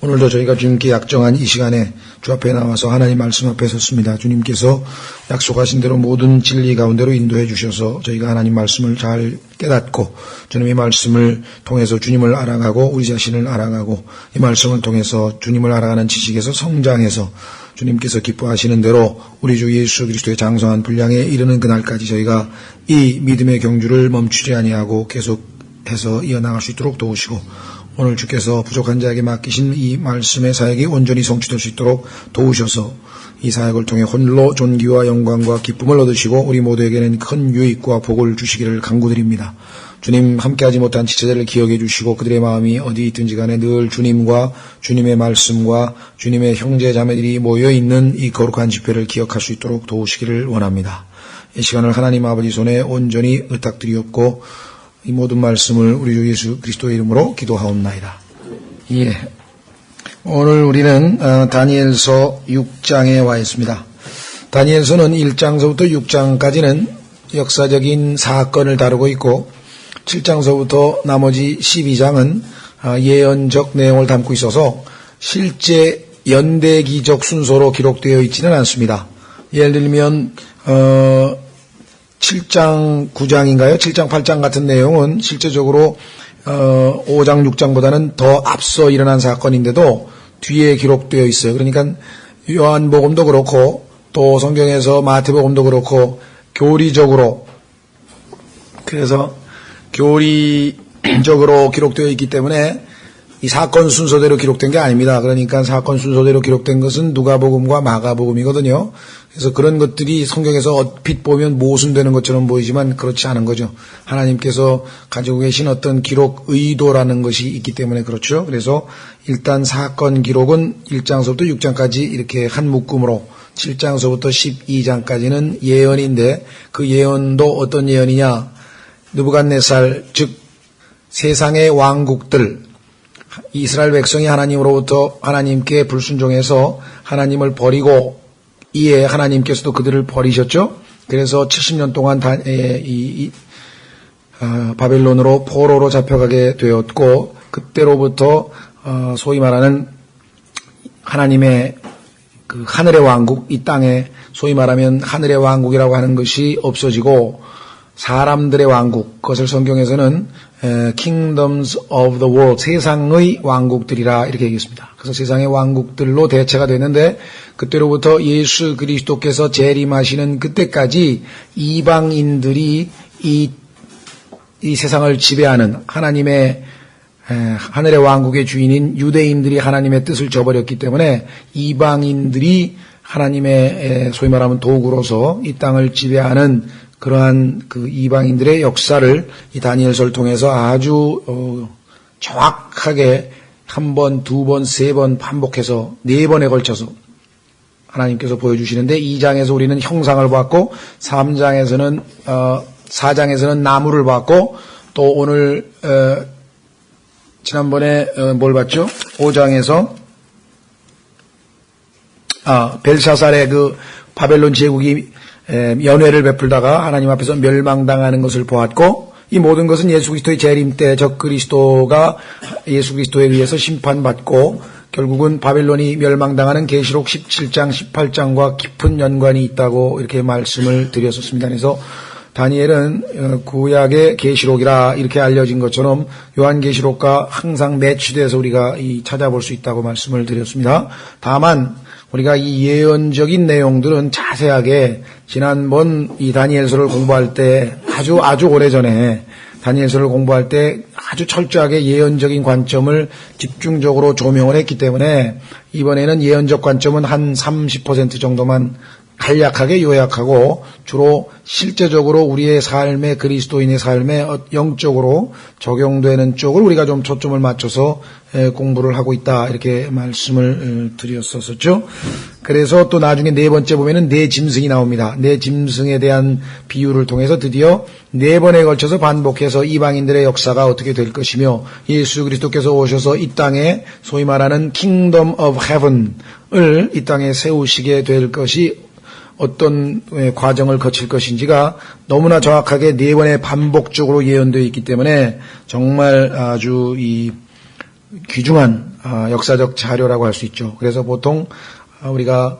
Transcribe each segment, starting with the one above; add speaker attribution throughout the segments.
Speaker 1: 오늘도 저희가 주님께 약정한 이 시간에 주 앞에 나와서 하나님 말씀 앞에 섰습니다. 주님께서 약속하신 대로 모든 진리 가운데로 인도해 주셔서 저희가 하나님 말씀을 잘 깨닫고 주님의 말씀을 통해서 주님을 알아가고 우리 자신을 알아가고 이 말씀을 통해서 주님을 알아가는 지식에서 성장해서 주님께서 기뻐하시는 대로 우리 주 예수 그리스도의 장성한 분량에 이르는 그날까지 저희가 이 믿음의 경주를 멈추지 아니하고 계속해서 이어나갈 수 있도록 도우시고 오늘 주께서 부족한 자에게 맡기신 이 말씀의 사역이 온전히 성취될 수 있도록 도우셔서 이 사역을 통해 홀로 존귀와 영광과 기쁨을 얻으시고 우리 모두에게는 큰 유익과 복을 주시기를 간구드립니다. 주님 함께하지 못한 지체들을 기억해 주시고 그들의 마음이 어디 있든지 간에 늘 주님과 주님의 말씀과 주님의 형제 자매들이 모여있는 이 거룩한 집회를 기억할 수 있도록 도우시기를 원합니다. 이 시간을 하나님 아버지 손에 온전히 의탁드리옵고 이 모든 말씀을 우리 주 예수 그리스도의 이름으로 기도하옵나이다. 예. 오늘 우리는 다니엘서 6장에 와 있습니다. 다니엘서는 1장서부터 6장까지는 역사적인 사건을 다루고 있고 7장서부터 나머지 12장은 예언적 내용을 담고 있어서 실제 연대기적 순서로 기록되어 있지는 않습니다. 예를 들면 7장, 9장인가요? 7장, 8장 같은 내용은 실제적으로 5장, 6장보다는 더 앞서 일어난 사건인데도 뒤에 기록되어 있어요. 그러니까 요한복음도 그렇고 또 성경에서 마태복음도 그렇고 교리적으로 그래서 교리적으로 기록되어 있기 때문에 이 사건 순서대로 기록된 게 아닙니다. 그러니까 사건 순서대로 기록된 것은 누가복음과 마가복음이거든요. 그래서 그런 것들이 성경에서 얼핏 보면 모순되는 것처럼 보이지만 그렇지 않은 거죠. 하나님께서 가지고 계신 어떤 기록 의도라는 것이 있기 때문에 그렇죠. 그래서 일단 사건 기록은 1장서부터 6장까지 이렇게 한 묶음으로 7장서부터 12장까지는 예언인데 그 예언도 어떤 예언이냐. 느부갓네살 즉 세상의 왕국들 이스라엘 백성이 하나님으로부터 하나님께 불순종해서 하나님을 버리고 이에 하나님께서도 그들을 버리셨죠. 그래서 70년 동안 바벨론으로 포로로 잡혀가게 되었고 그때로부터 소위 말하는 하나님의 그 하늘의 왕국 이 땅에 소위 말하면 하늘의 왕국이라고 하는 것이 없어지고 사람들의 왕국 그것을 성경에서는 Kingdoms of the world 세상의 왕국들이라 이렇게 얘기했습니다. 그래서 세상의 왕국들로 대체가 됐는데 그때로부터 예수 그리스도께서 재림하시는 그때까지 이방인들이 이 세상을 지배하는 하나님의 하늘의 왕국의 주인인 유대인들이 하나님의 뜻을 저버렸기 때문에 이방인들이 하나님의 소위 말하면 도구로서 이 땅을 지배하는 그러한 그 이방인들의 역사를 이 다니엘서를 통해서 아주 정확하게 한 번, 두 번, 세 번 반복해서 네 번에 걸쳐서 하나님께서 보여주시는데 2장에서 우리는 형상을 봤고 3장에서는 4장에서는 나무를 봤고 또 오늘 지난번에 뭘 봤죠? 5장에서 벨사살의 그 바벨론 제국이 연회를 베풀다가 하나님 앞에서 멸망당하는 것을 보았고 이 모든 것은 예수 그리스도의 재림 때 적 그리스도가 예수 그리스도에 의해서 심판받고 결국은 바벨론이 멸망당하는 계시록 17장 18장과 깊은 연관이 있다고 이렇게 말씀을 드렸었습니다. 그래서 다니엘은 구약의 계시록이라 이렇게 알려진 것처럼 요한계시록과 항상 매치돼서 우리가 찾아볼 수 있다고 말씀을 드렸습니다. 다만 우리가 이 예언적인 내용들은 자세하게 지난번 이 다니엘서를 공부할 때 아주 오래전에 다니엘서를 공부할 때 아주 철저하게 예언적인 관점을 집중적으로 조명을 했기 때문에 이번에는 예언적 관점은 한 30% 정도만 간략하게 요약하고 주로 실제적으로 우리의 삶에 그리스도인의 삶에 영적으로 적용되는 쪽을 우리가 좀 초점을 맞춰서 공부를 하고 있다 이렇게 말씀을 드렸었죠. 그래서 또 나중에 네 번째 보면은 네 짐승이 나옵니다. 네 짐승에 대한 비유를 통해서 드디어 네 번에 걸쳐서 반복해서 이방인들의 역사가 어떻게 될 것이며 예수 그리스도께서 오셔서 이 땅에 소위 말하는 Kingdom of Heaven을 이 땅에 세우시게 될 것이 어떤 과정을 거칠 것인지가 너무나 정확하게 네 번의 반복적으로 예언되어 있기 때문에 정말 아주 귀중한 역사적 자료라고 할 수 있죠. 그래서 보통 우리가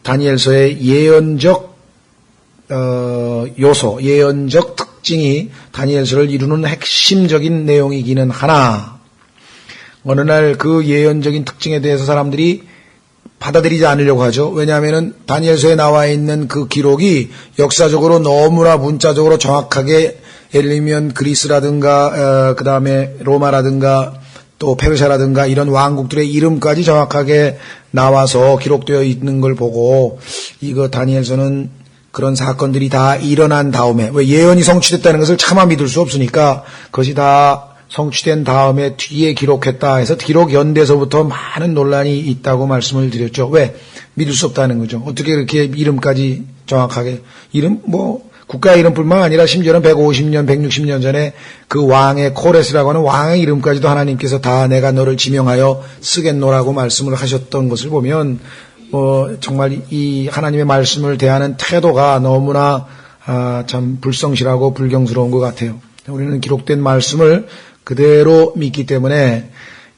Speaker 1: 다니엘서의 예언적 요소, 예언적 특징이 다니엘서를 이루는 핵심적인 내용이기는 하나, 어느 날 그 예언적인 특징에 대해서 사람들이 받아들이지 않으려고 하죠. 왜냐하면 다니엘서에 나와 있는 그 기록이 역사적으로 너무나 문자적으로 정확하게, 예를 들면 그리스라든가 그 다음에 로마라든가 또 페르시아라든가 이런 왕국들의 이름까지 정확하게 나와서 기록되어 있는 걸 보고, 이거 다니엘서는 그런 사건들이 다 일어난 다음에, 왜 예언이 성취됐다는 것을 차마 믿을 수 없으니까 그것이 다 성취된 다음에 뒤에 기록했다 해서 기록 연대서부터 많은 논란이 있다고 말씀을 드렸죠. 왜? 믿을 수 없다는 거죠. 어떻게 그렇게 이름까지 정확하게, 이름 국가의 이름뿐만 아니라 심지어는 150년, 160년 전에 그 왕의 코레스라고 하는 왕의 이름까지도 하나님께서 다 내가 너를 지명하여 쓰겠노라고 말씀을 하셨던 것을 보면 정말 이 하나님의 말씀을 대하는 태도가 너무나 참 불성실하고 불경스러운 것 같아요. 우리는 기록된 말씀을 그대로 믿기 때문에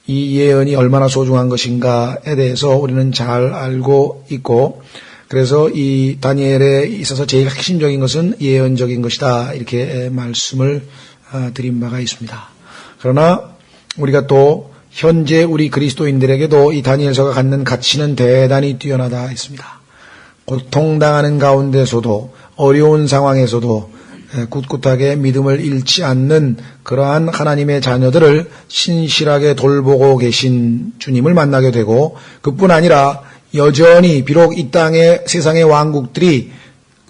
Speaker 1: 이 예언이 얼마나 소중한 것인가에 대해서 우리는 잘 알고 있고, 그래서 이 다니엘에 있어서 제일 핵심적인 것은 예언적인 것이다, 이렇게 말씀을 드린 바가 있습니다. 그러나 우리가 또 현재 우리 그리스도인들에게도 이 다니엘서가 갖는 가치는 대단히 뛰어나다 했습니다. 고통당하는 가운데서도, 어려운 상황에서도 꿋꿋하게 믿음을 잃지 않는 그러한 하나님의 자녀들을 신실하게 돌보고 계신 주님을 만나게 되고, 그뿐 아니라 여전히 비록 이 땅의 세상의 왕국들이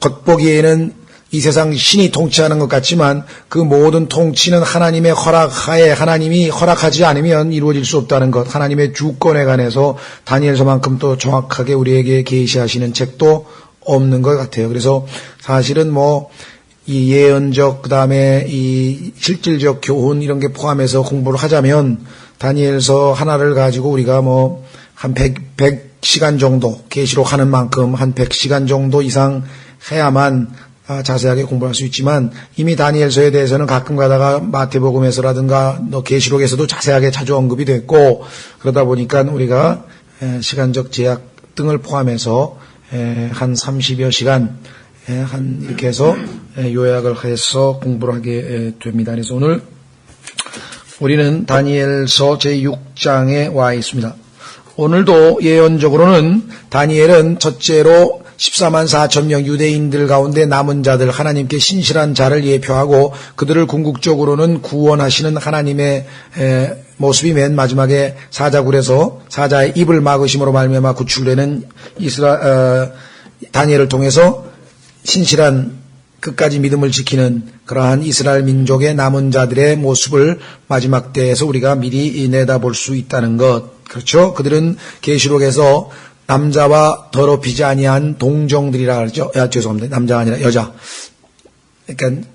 Speaker 1: 겉보기에는 이 세상 신이 통치하는 것 같지만 그 모든 통치는 하나님의 허락하에, 하나님이 허락하지 않으면 이루어질 수 없다는 것, 하나님의 주권에 관해서 다니엘서만큼 또 정확하게 우리에게 계시하시는 책도 없는 것 같아요. 그래서 사실은 이 예언적, 그 다음에 이 실질적 교훈 이런 게 포함해서 공부를 하자면 다니엘서 하나를 가지고 우리가 한 100시간 정도, 계시록 하는 만큼 한 100시간 정도 이상 해야만 자세하게 공부할 수 있지만, 이미 다니엘서에 대해서는 가끔 가다가 마태복음에서라든가 계시록에서도 자세하게 자주 언급이 됐고, 그러다 보니까 우리가 시간적 제약 등을 포함해서 한 30여 시간 이렇게 해서 요약을 해서 공부를 하게 됩니다. 그래서 오늘 우리는 다니엘서 제6장에 와 있습니다. 오늘도 예언적으로는 다니엘은 첫째로 14만 4천 명 유대인들 가운데 남은 자들, 하나님께 신실한 자를 예표하고 그들을 궁극적으로는 구원하시는 하나님의 모습이 맨 마지막에 사자굴에서 사자의 입을 막으심으로 말미암아 구출되는 다니엘을 통해서 신실한 끝까지 믿음을 지키는 그러한 이스라엘 민족의 남은 자들의 모습을 마지막 때에서 우리가 미리 내다볼 수 있다는 것. 그렇죠? 그들은 계시록에서 남자와 더럽히지 아니한 동정들이라 그러죠. 죄송합니다. 남자가 아니라 여자. 그러니까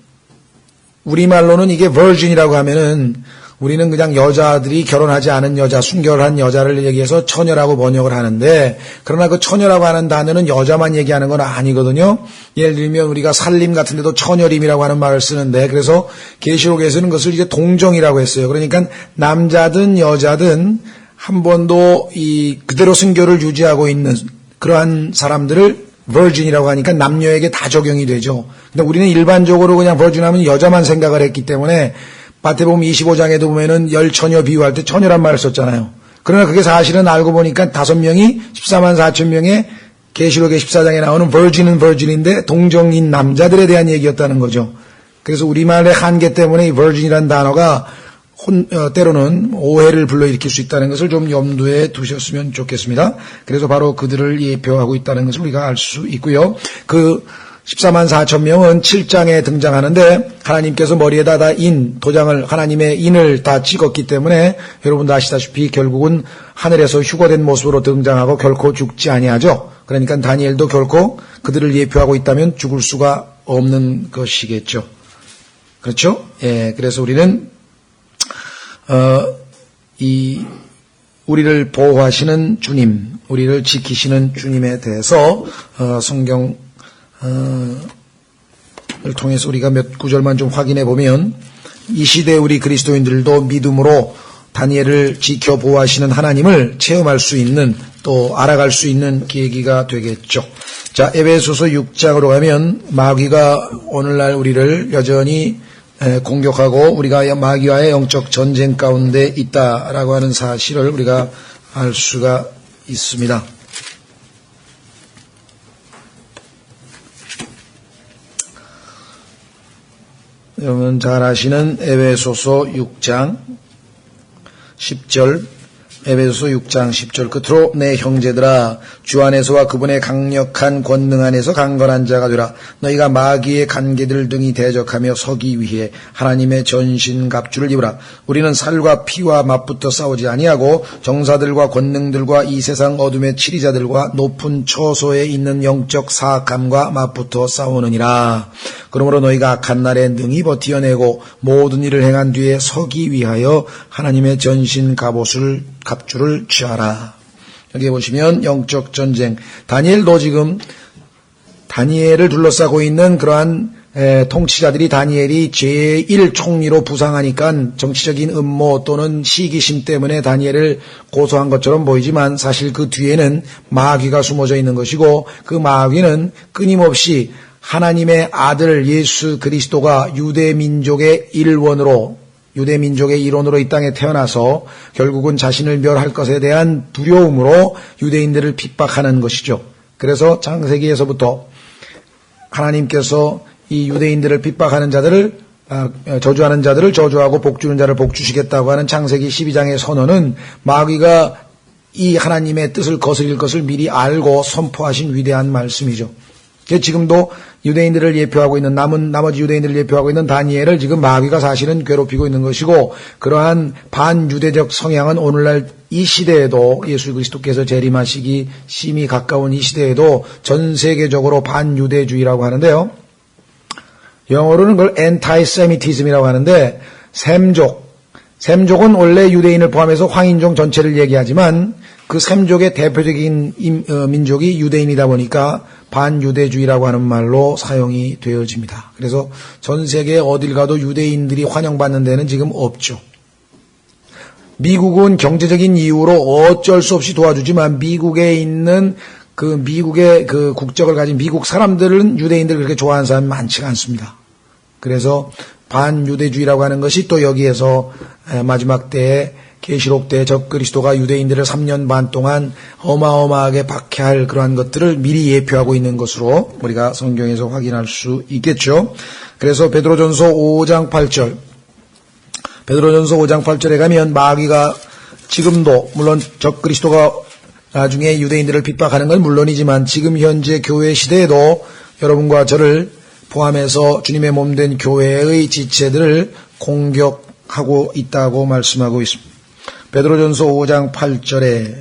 Speaker 1: 우리말로는 이게 virgin이라고 하면은 우리는 그냥 여자들이 결혼하지 않은 여자, 순결한 여자를 얘기해서 처녀라고 번역을 하는데, 그러나 그 처녀라고 하는 단어는 여자만 얘기하는 건 아니거든요. 예를 들면 우리가 살림 같은 데도 처녀림이라고 하는 말을 쓰는데, 그래서 계시록에서는 그것을 이제 동정이라고 했어요. 그러니까 남자든 여자든 한 번도 그대로 순결을 유지하고 있는 그러한 사람들을 virgin이라고 하니까 남녀에게 다 적용이 되죠. 근데 우리는 일반적으로 그냥 virgin 하면 여자만 생각을 했기 때문에 마태복음 25장에도 보면은 열처녀 비유할 때 처녀란 말을 썼잖아요. 그러나 그게 사실은 알고 보니까 5명이 14만 4천 명의 계시록의 14장에 나오는 virgin은 virgin인데 동정인 남자들에 대한 얘기였다는 거죠. 그래서 우리말의 한계 때문에 이 virgin이라는 단어가 때로는 오해를 불러일으킬 수 있다는 것을 좀 염두에 두셨으면 좋겠습니다. 그래서 바로 그들을 예표하고 있다는 것을 우리가 알 수 있고요. 그 14만 4천 명은 7장에 등장하는데 하나님께서 머리에다 다 도장을, 하나님의 인을 다 찍었기 때문에 여러분도 아시다시피 결국은 하늘에서 휴거된 모습으로 등장하고 결코 죽지 아니하죠. 그러니까 다니엘도 결코 그들을 예표하고 있다면 죽을 수가 없는 것이겠죠. 그렇죠? 예, 그래서 우리는 우리를 보호하시는 주님, 우리를 지키시는 주님에 대해서 성경을 통해서 우리가 몇 구절만 좀 확인해 보면 이 시대 우리 그리스도인들도 믿음으로 다니엘을 지켜 보호하시는 하나님을 체험할 수 있는, 또 알아갈 수 있는 계기가 되겠죠. 자, 에베소서 6장으로 가면 마귀가 오늘날 우리를 여전히 공격하고 우리가 마귀와의 영적 전쟁 가운데 있다라고 하는 사실을 우리가 알 수가 있습니다. 여러분 잘 아시는 에베소서 6장 10절, 에베소서 6장 10절 끝으로 내 형제들아 주 안에서와 그분의 강력한 권능 안에서 강건한 자가 되라. 너희가 마귀의 간계들 등이 대적하며 서기 위해 하나님의 전신 갑주를 입으라. 우리는 살과 피와 맞붙어 싸우지 아니하고 정사들과 권능들과 이 세상 어둠의 치리자들과 높은 처소에 있는 영적 사악함과 맞붙어 싸우느니라. 그러므로 너희가 악한 날에 능히 버티어내고 모든 일을 행한 뒤에 서기 위하여 하나님의 전신 갑주를 취하라. 여기 보시면 영적 전쟁, 다니엘도 지금 다니엘을 둘러싸고 있는 그러한 통치자들이 다니엘이 제1총리로 부상하니까 정치적인 음모 또는 시기심 때문에 다니엘을 고소한 것처럼 보이지만 사실 그 뒤에는 마귀가 숨어져 있는 것이고, 그 마귀는 끊임없이 하나님의 아들 예수 그리스도가 유대민족의 일원으로, 유대민족의 일원으로 이 땅에 태어나서 결국은 자신을 멸할 것에 대한 두려움으로 유대인들을 핍박하는 것이죠. 그래서 창세기에서부터 하나님께서 이 유대인들을 핍박하는 자들을, 저주하는 자들을 저주하고 복주는 자를 복주시겠다고 하는 창세기 12장의 선언은 마귀가 이 하나님의 뜻을 거스릴 것을 미리 알고 선포하신 위대한 말씀이죠. 지금도 유대인들을 예표하고 있는, 나머지 유대인들을 예표하고 있는 다니엘을 지금 마귀가 사실은 괴롭히고 있는 것이고, 그러한 반유대적 성향은 오늘날 이 시대에도, 예수 그리스도께서 재림하시기 심히 가까운 이 시대에도 전 세계적으로 반유대주의라고 하는데요. 영어로는 그걸 anti-Semitism이라고 하는데, 셈족은 원래 유대인을 포함해서 황인종 전체를 얘기하지만 그 셈족의 대표적인 민족이 유대인이다 보니까 반유대주의라고 하는 말로 사용이 되어집니다. 그래서 전 세계 어딜 가도 유대인들이 환영받는 데는 지금 없죠. 미국은 경제적인 이유로 어쩔 수 없이 도와주지만 미국에 있는 미국의 국적을 가진 미국 사람들은 유대인들을 그렇게 좋아하는 사람이 많지가 않습니다. 그래서 반유대주의라고 하는 것이 또 여기에서 마지막 때에 계시록 때 적그리스도가 유대인들을 3년 반 동안 어마어마하게 박해할 그러한 것들을 미리 예표하고 있는 것으로 우리가 성경에서 확인할 수 있겠죠. 그래서 베드로전서 5장 8절, 베드로전서 5장 8절에 가면 마귀가 지금도, 물론 적그리스도가 나중에 유대인들을 핍박하는 건 물론이지만 지금 현재 교회 시대에도 여러분과 저를 포함해서 주님의 몸된 교회의 지체들을 공격하고 있다고 말씀하고 있습니다. 베드로전서 5장 8절에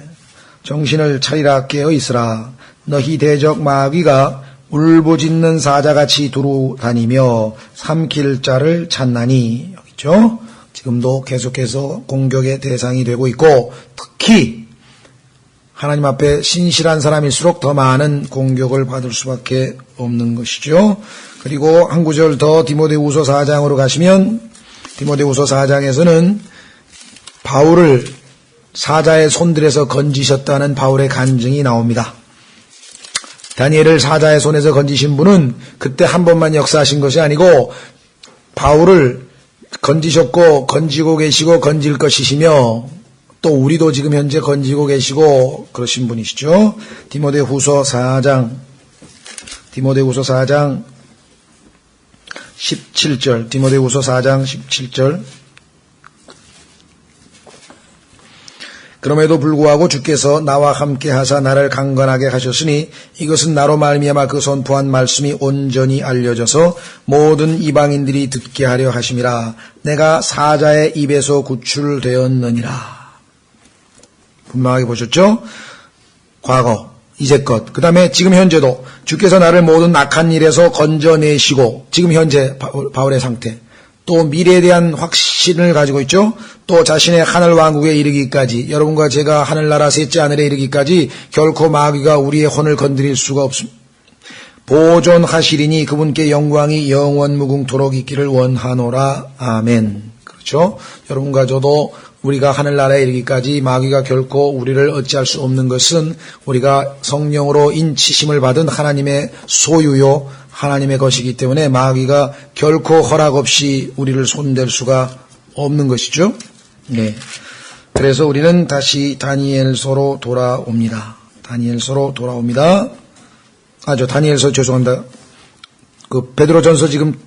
Speaker 1: 정신을 차리라 깨어 있으라. 너희 대적 마귀가 울부짖는 사자같이 두루 다니며 삼킬 자를 찾나니. 여기 있죠. 지금도 계속해서 공격의 대상이 되고 있고, 특히 하나님 앞에 신실한 사람일수록 더 많은 공격을 받을 수밖에 없는 것이죠. 그리고 한 구절 더 디모데후서 4장으로 가시면 디모데후서 4장에서는 바울을 사자의 손들에서 건지셨다는 바울의 간증이 나옵니다. 다니엘을 사자의 손에서 건지신 분은 그때 한 번만 역사하신 것이 아니고 바울을 건지셨고 건지고 계시고 건질 것이시며 또 우리도 지금 현재 건지고 계시고 그러신 분이시죠. 디모데후서 4장 17절, 디모데후서 4장 17절. 그럼에도 불구하고 주께서 나와 함께 하사 나를 강건하게 하셨으니 이것은 나로 말미암아 그 선포한 말씀이 온전히 알려져서 모든 이방인들이 듣게 하려 하심이라. 내가 사자의 입에서 구출되었느니라. 분명하게 보셨죠? 과거, 이제껏, 그 다음에 지금 현재도 주께서 나를 모든 악한 일에서 건져내시고, 지금 현재 바울의 상태, 또 미래에 대한 확신을 가지고 있죠. 또 자신의 하늘 왕국에 이르기까지, 여러분과 제가 하늘나라 셋째 하늘에 이르기까지 결코 마귀가 우리의 혼을 건드릴 수가 없습니다. 보존하시리니 그분께 영광이 영원 무궁토록 있기를 원하노라. 아멘. 그렇죠? 여러분과 저도 우리가 하늘나라에 이르기까지 마귀가 결코 우리를 어찌할 수 없는 것은 우리가 성령으로 인치심을 받은 하나님의 소유요, 하나님의 것이기 때문에 마귀가 결코 허락 없이 우리를 손댈 수가 없는 것이죠. 네. 그래서 우리는 다시 다니엘서로 돌아옵니다. 다니엘서로 돌아옵니다. 다니엘서 죄송합니다. 베드로전서 지금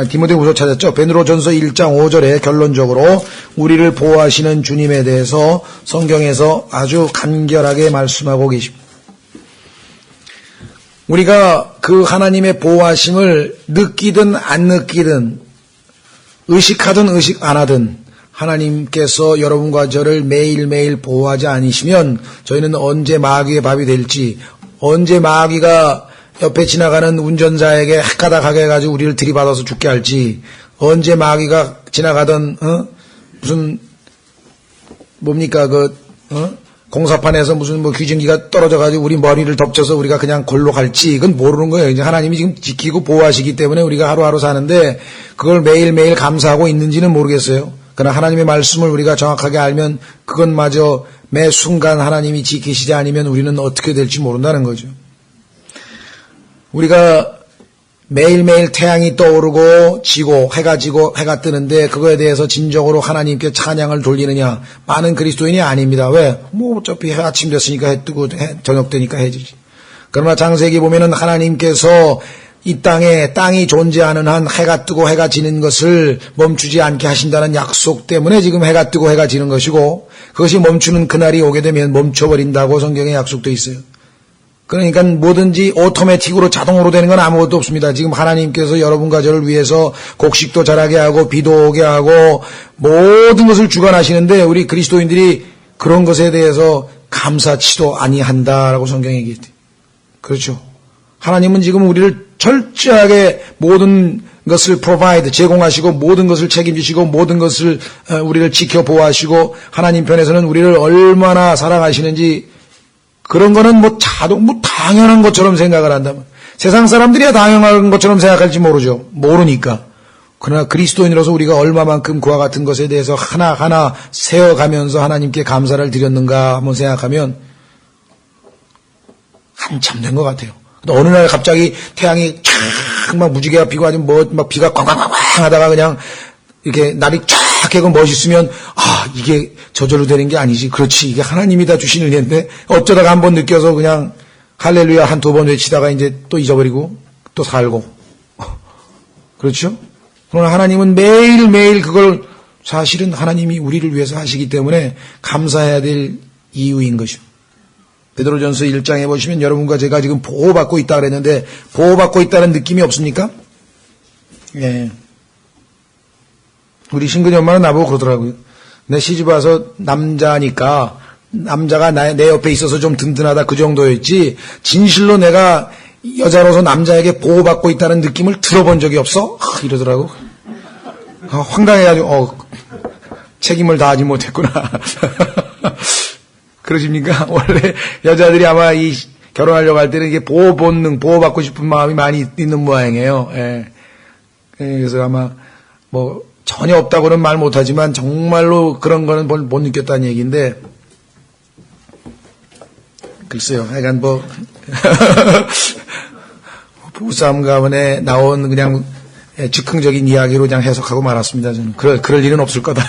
Speaker 1: 디모데후서 찾았죠? 베드로전서 1장 5절에 결론적으로 우리를 보호하시는 주님에 대해서 성경에서 아주 간결하게 말씀하고 계십니다. 우리가 그 하나님의 보호하심을 느끼든 안 느끼든 의식하든 의식 안 하든 하나님께서 여러분과 저를 매일매일 보호하지 않으시면 저희는 언제 마귀의 밥이 될지, 언제 마귀가 옆에 지나가는 운전자에게 헷가닥하게 해가지고 우리를 들이받아서 죽게 할지, 언제 마귀가 지나가던 무슨 뭡니까 공사판에서 무슨 귀중기가 떨어져가지고 우리 머리를 덮쳐서 우리가 그냥 골로 갈지, 이건 모르는 거예요. 이제 하나님이 지금 지키고 보호하시기 때문에 우리가 하루하루 사는데 그걸 매일매일 감사하고 있는지는 모르겠어요. 그러나 하나님의 말씀을 우리가 정확하게 알면 그것마저 매 순간 하나님이 지키시지 않으면 우리는 어떻게 될지 모른다는 거죠. 우리가 매일매일 태양이 떠오르고 지고 해가 지고 해가 뜨는데 그거에 대해서 진정으로 하나님께 찬양을 돌리느냐? 많은 그리스도인이 아닙니다. 왜? 어차피 아침 됐으니까 해 뜨고 저녁 되니까 해지지. 그러나 창세기 보면은 하나님께서 이 땅이 존재하는 한 해가 뜨고 해가 지는 것을 멈추지 않게 하신다는 약속 때문에 지금 해가 뜨고 해가 지는 것이고, 그것이 멈추는 그날이 오게 되면 멈춰버린다고 성경에 약속되어 있어요. 그러니까 뭐든지 오토매틱으로 자동으로 되는 건 아무것도 없습니다. 지금 하나님께서 여러분과 저를 위해서 곡식도 자라게 하고 비도 오게 하고 모든 것을 주관하시는데 우리 그리스도인들이 그런 것에 대해서 감사치도 아니한다라고 성경에 얘기했대요. 그렇죠. 하나님은 지금 우리를 철저하게 모든 것을 provide, 제공하시고 모든 것을 책임지시고 모든 것을 우리를 지켜 보호하시고 하나님 편에서는 우리를 얼마나 사랑하시는지 그런 거는 당연한 것처럼 생각을 한다면 세상 사람들이야 당연한 것처럼 생각할지 모르죠. 모르니까. 그러나 그리스도인으로서 우리가 얼마만큼 그와 같은 것에 대해서 하나하나 세어가면서 하나님께 감사를 드렸는가 한번 생각하면 한참 된 것 같아요. 어느 날 갑자기 태양이 쫙 막 무지개가 피고 아주 막 비가 꽝꽝꽝꽝 하다가 그냥 이렇게 날이 쫙 해고 멋있으면 이게 저절로 되는 게 아니지. 그렇지. 이게 하나님이 다 주시는 일인데 어쩌다가 한번 느껴서 그냥 할렐루야 한 두 번 외치다가 이제 또 잊어버리고 또 살고. 그렇죠? 그러나 하나님은 매일매일 그걸 사실은 하나님이 우리를 위해서 하시기 때문에 감사해야 될 이유인 것이죠. 베드로전서 1장에 보시면 여러분과 제가 지금 보호받고 있다 그랬는데 보호받고 있다는 느낌이 없습니까? 예. 우리 신근이 엄마는 나보고 그러더라고요. 내 시집 와서 남자니까 남자가 내 옆에 있어서 좀 든든하다 그 정도였지 진실로 내가 여자로서 남자에게 보호받고 있다는 느낌을 들어본 적이 없어? 이러더라고. 황당해가지고 책임을 다하지 못했구나. 그러십니까? 원래 여자들이 아마 결혼하려고 할 때는 이게 보호 본능, 보호받고 싶은 마음이 많이 있는 모양이에요. 예. 그래서 아마 전혀 없다고는 말 못하지만 정말로 그런 거는 못 느꼈다는 얘기인데 글쎄요. 하여간 부부싸움 가문에 나온 그냥 즉흥적인 이야기로 그냥 해석하고 말았습니다. 저는 그럴 일은 없을 거다.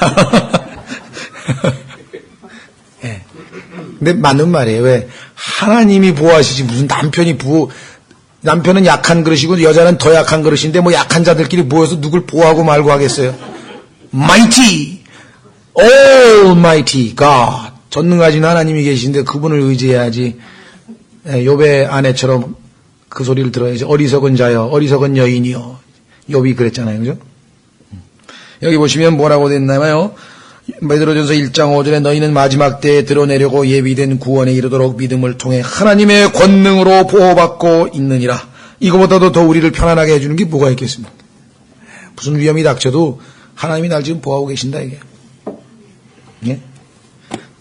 Speaker 1: 예. 근데 맞는 말이에요. 왜? 하나님이 보호하시지 무슨 남편은 약한 그릇이고 여자는 더 약한 그릇인데 약한 자들끼리 모여서 누굴 보호하고 말고 하겠어요. Mighty, Almighty God. 전능하신 하나님이 계신데 그분을 의지해야지. 욥의 아내처럼 그 소리를 들어야지. 어리석은 자여, 어리석은 여인이여. 욥이 그랬잖아요. 그죠? 여기 보시면 뭐라고 됐나요? 베드로전서 1장 5절에 너희는 마지막 때에 드러내려고 예비된 구원에 이르도록 믿음을 통해 하나님의 권능으로 보호받고 있느니라. 이거보다도 더 우리를 편안하게 해주는 게 뭐가 있겠습니까? 무슨 위험이 닥쳐도 하나님이 날 지금 보호하고 계신다 이게. 예?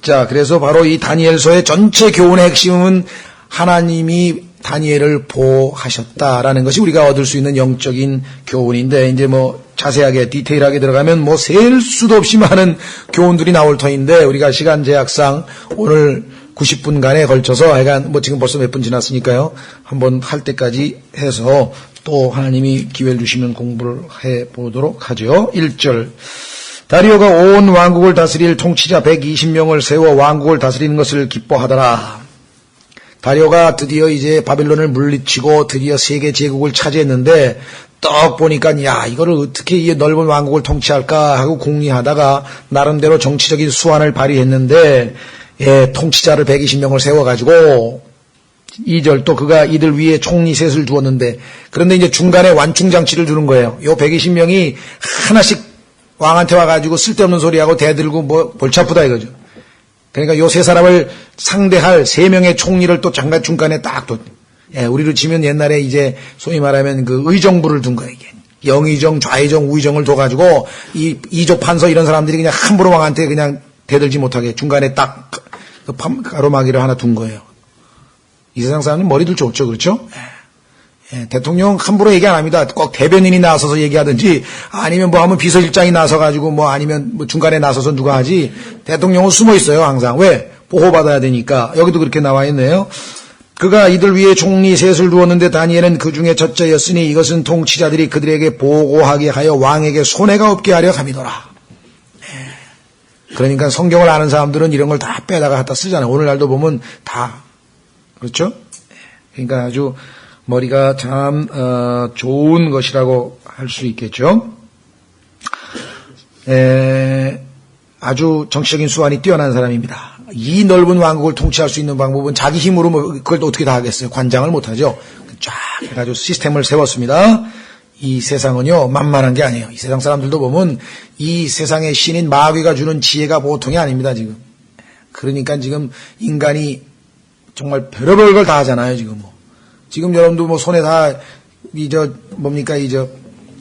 Speaker 1: 자, 그래서 바로 이 다니엘서의 전체 교훈의 핵심은 하나님이 다니엘을 보호하셨다라는 것이 우리가 얻을 수 있는 영적인 교훈인데, 이제 뭐 자세하게 디테일하게 들어가면 뭐 셀 수도 없이 많은 교훈들이 나올 터인데, 우리가 시간 제약상 오늘 90분간에 걸쳐서 하여간 뭐 지금 벌써 몇 분 지났으니까요, 한번 할 때까지 해서 또 하나님이 기회를 주시면 공부를 해보도록 하죠. 1절, 다리오가 온 왕국을 다스릴 통치자 120명을 세워 왕국을 다스리는 것을 기뻐하더라. 다리오가 드디어 이제 바빌론을 물리치고 드디어 세계 제국을 차지했는데, 떡 보니까 야, 이거를 어떻게 이 넓은 왕국을 통치할까 하고 궁리하다가 나름대로 정치적인 수완을 발휘했는데, 예, 통치자를 120명을 세워가지고 2절, 또 그가 이들 위에 총리 셋을 두었는데, 그런데 이제 중간에 완충장치를 두는 거예요. 요 120명이 하나씩 왕한테 와가지고 쓸데없는 소리하고 대들고 뭐 골치 아프다 이거죠. 그러니까 요 세 사람을 상대할 3명의 총리를 또 장관 중간에 딱 뒀. 예, 우리로 치면 옛날에 이제 소위 말하면 그 의정부를 둔 거예요, 이게. 영의정, 좌의정, 우의정을 둬가지고 이 이조 판서 이런 사람들이 그냥 함부로 왕한테 그냥 대들지 못하게 중간에 딱 그 가로막이를 하나 둔 거예요. 이 세상 사람은 머리들 좋죠, 그렇죠? 예, 대통령 함부로 얘기 안 합니다. 꼭 대변인이 나서서 얘기하든지 아니면 뭐 하면 비서실장이 나서가지고 뭐 아니면 뭐 중간에 나서서 누가 하지, 대통령은 숨어 있어요, 항상. 왜? 보호받아야 되니까. 여기도 그렇게 나와 있네요. 그가 이들 위에 총리 셋을 두었는데 다니엘은 그 중에 첫째였으니 이것은 통치자들이 그들에게 보고하게 하여 왕에게 손해가 없게 하려 함이더라. 그러니까 성경을 아는 사람들은 이런 걸 다 빼다가 갖다 쓰잖아요. 오늘날도 보면 다. 그렇죠? 그러니까 아주 머리가 참 좋은 것이라고 할 수 있겠죠. 아주 정치적인 수완이 뛰어난 사람입니다. 이 넓은 왕국을 통치할 수 있는 방법은 자기 힘으로 뭐 그걸 또 어떻게 다 하겠어요. 관장을 못하죠. 쫙 해가지고 시스템을 세웠습니다. 이 세상은요, 만만한 게 아니에요. 이 세상 사람들도 보면 이 세상의 신인 마귀가 주는 지혜가 보통이 아닙니다, 지금. 그러니까 지금 인간이 정말 별의별 걸 다 하잖아요, 지금 뭐. 지금 여러분도 뭐 손에 다,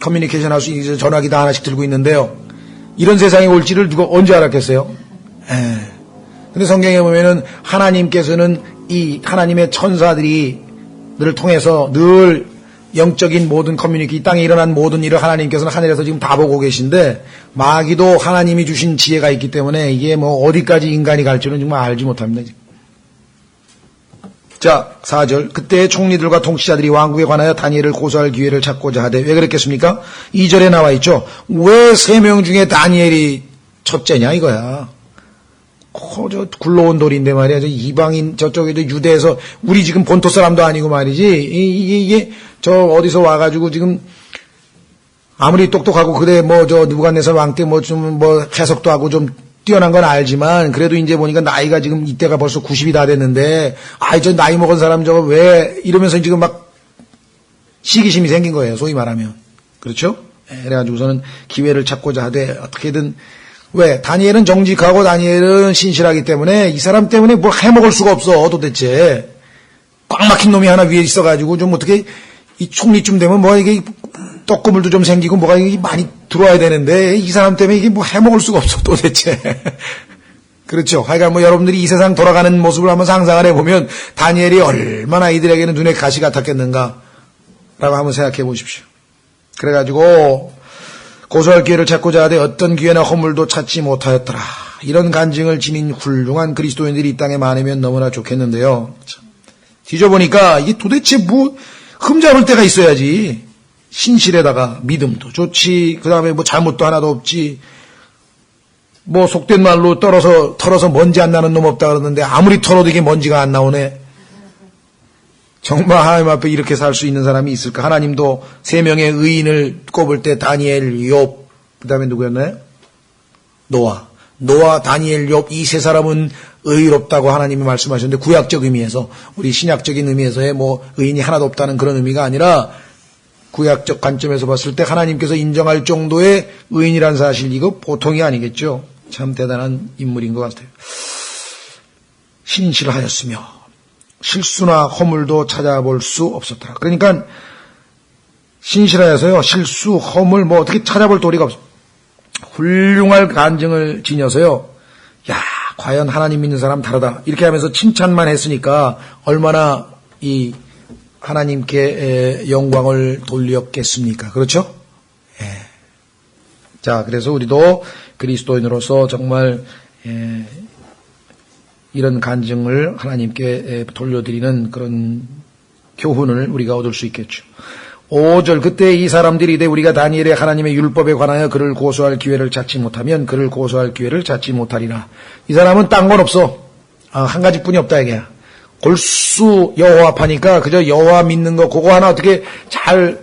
Speaker 1: 커뮤니케이션 할 수 있는 전화기 다 하나씩 들고 있는데요. 이런 세상이 올지를 누가 언제 알았겠어요? 근데 성경에 보면은 하나님께서는 이 하나님의 천사들을 통해서 늘 영적인 모든 커뮤니티, 이 땅에 일어난 모든 일을 하나님께서는 하늘에서 지금 다 보고 계신데, 마귀도 하나님이 주신 지혜가 있기 때문에 이게 뭐 어디까지 인간이 갈지는 정말 알지 못합니다. 자, 4절. 그때 총리들과 통치자들이 왕국에 관하여 다니엘을 고소할 기회를 찾고자 하되, 왜 그랬겠습니까? 2절에 나와 있죠. 왜 3명 중에 다니엘이 첫째냐 이거야. 저 굴러온 돌인데 말이야. 저 이방인 저쪽에도 유대에서 우리 지금 본토 사람도 아니고 말이지. 이게 저 어디서 와가지고 지금 아무리 똑똑하고 그래 뭐 저 느부갓네살 왕 때 뭐 좀 뭐 해석도 하고 좀 뛰어난 건 알지만 그래도 이제 보니까 나이가 지금 이때가 벌써 90이 다 됐는데, 아이 저 나이 먹은 사람 저거 왜 이러면서 지금 막 시기심이 생긴 거예요, 소위 말하면. 그렇죠? 그래가지고서는 기회를 찾고자 하되 어떻게든, 왜? 다니엘은 정직하고 다니엘은 신실하기 때문에 이 사람 때문에 뭘 해먹을 수가 없어, 도대체. 꽉 막힌 놈이 하나 위에 있어가지고 좀 어떻게 이 총리쯤 되면 뭐 이게 떡고물도 좀 생기고 뭐가 이게 많이 들어와야 되는데 이 사람 때문에 이게 뭐 해먹을 수가 없어, 도대체. 그렇죠. 하여간 뭐 여러분들이 이 세상 돌아가는 모습을 한번 상상을 해보면 다니엘이 얼마나 이들에게는 눈에 가시 같았겠는가 라고 한번 생각해 보십시오. 그래가지고 고소할 기회를 찾고자 하되 어떤 기회나 허물도 찾지 못하였더라. 이런 간증을 지닌 훌륭한 그리스도인들이 이 땅에 많으면 너무나 좋겠는데요. 뒤져보니까 이게 도대체 뭐 흠잡을 때가 있어야지. 신실에다가 믿음도 좋지, 그 다음에 뭐 잘못도 하나도 없지, 뭐 속된 말로 털어서 먼지 안 나는 놈 없다 그러는데 아무리 털어도 이게 먼지가 안 나오네. 정말 하나님 앞에 이렇게 살 수 있는 사람이 있을까? 하나님도 3명의 의인을 꼽을 때 다니엘, 욥, 그 다음에 누구였나요? 노아, 다니엘, 욥, 이 3사람은 의롭다고 하나님이 말씀하셨는데, 구약적 의미에서, 우리 신약적인 의미에서의 뭐 의인이 하나도 없다는 그런 의미가 아니라 구약적 관점에서 봤을 때 하나님께서 인정할 정도의 의인이라는 사실, 이거 보통이 아니겠죠. 참 대단한 인물인 것 같아요. 신실하였으며 실수나 허물도 찾아볼 수 없었더라. 그러니까 신실하여서요, 실수, 허물 뭐 어떻게 찾아볼 도리가 없어. 훌륭한 간증을 지녀서요, 야, 과연 하나님 믿는 사람 다르다 이렇게 하면서 칭찬만 했으니까 얼마나 이 하나님께 영광을 돌렸겠습니까? 그렇죠? 예. 자, 그래서 우리도 그리스도인으로서 정말 이런 간증을 하나님께 돌려드리는 그런 교훈을 우리가 얻을 수 있겠죠. 5절, 그때 이 사람들이 이제 우리가 다니엘의 하나님의 율법에 관하여 그를 고소할 기회를 찾지 못하면 그를 고소할 기회를 찾지 못하리라. 이 사람은 딴 건 없어. 한 가지뿐이 없다 이게야. 골수 여호와파니까 그저 여호와 믿는 거 그거 하나 어떻게 잘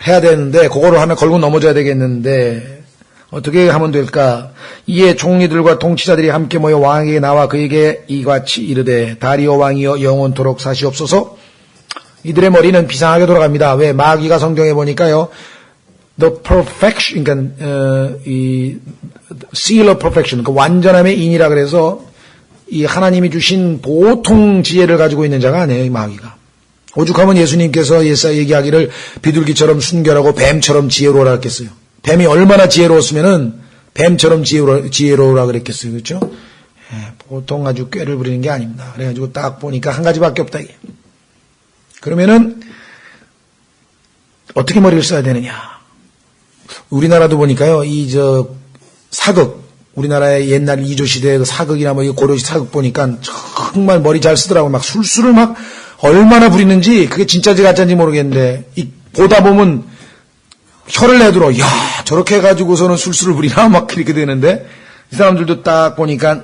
Speaker 1: 해야 되는데 그거를 하나 걸고 넘어져야 되겠는데 어떻게 하면 될까? 이에 총리들과 통치자들이 함께 모여 왕에게 나와 그에게 이같이 이르되 다리오 왕이여 영원토록 사시옵소서. 이들의 머리는 비상하게 돌아갑니다. 왜? 마귀가 성경에 보니까요, the perfection, 그러니까 이 seal of perfection, 그 완전함의 인이라 그래서 이 하나님이 주신 보통 지혜를 가지고 있는 자가 아니에요, 이 마귀가. 오죽하면 예수님께서 예사 얘기하기를 비둘기처럼 순결하고 뱀처럼 지혜로우라 했겠어요. 뱀이 얼마나 지혜로웠으면은 뱀처럼 지혜로우라 그랬겠어요, 그렇죠? 보통 아주 꾀를 부리는 게 아닙니다. 그래가지고 딱 보니까 한 가지밖에 없다 이게. 그러면은 어떻게 머리를 써야 되느냐? 우리나라도 보니까요, 사극, 우리나라의 옛날 이조 시대의 그 사극이나 뭐 고려시 사극 보니까 정말 머리 잘 쓰더라고. 막 술수를 막 얼마나 부리는지 그게 진짜인지 가짜인지 모르겠는데 보다 보면 혀를 내들어. 야, 저렇게 해가지고서는 술수를 부리나 막 이렇게 되는데 이 사람들도 딱 보니까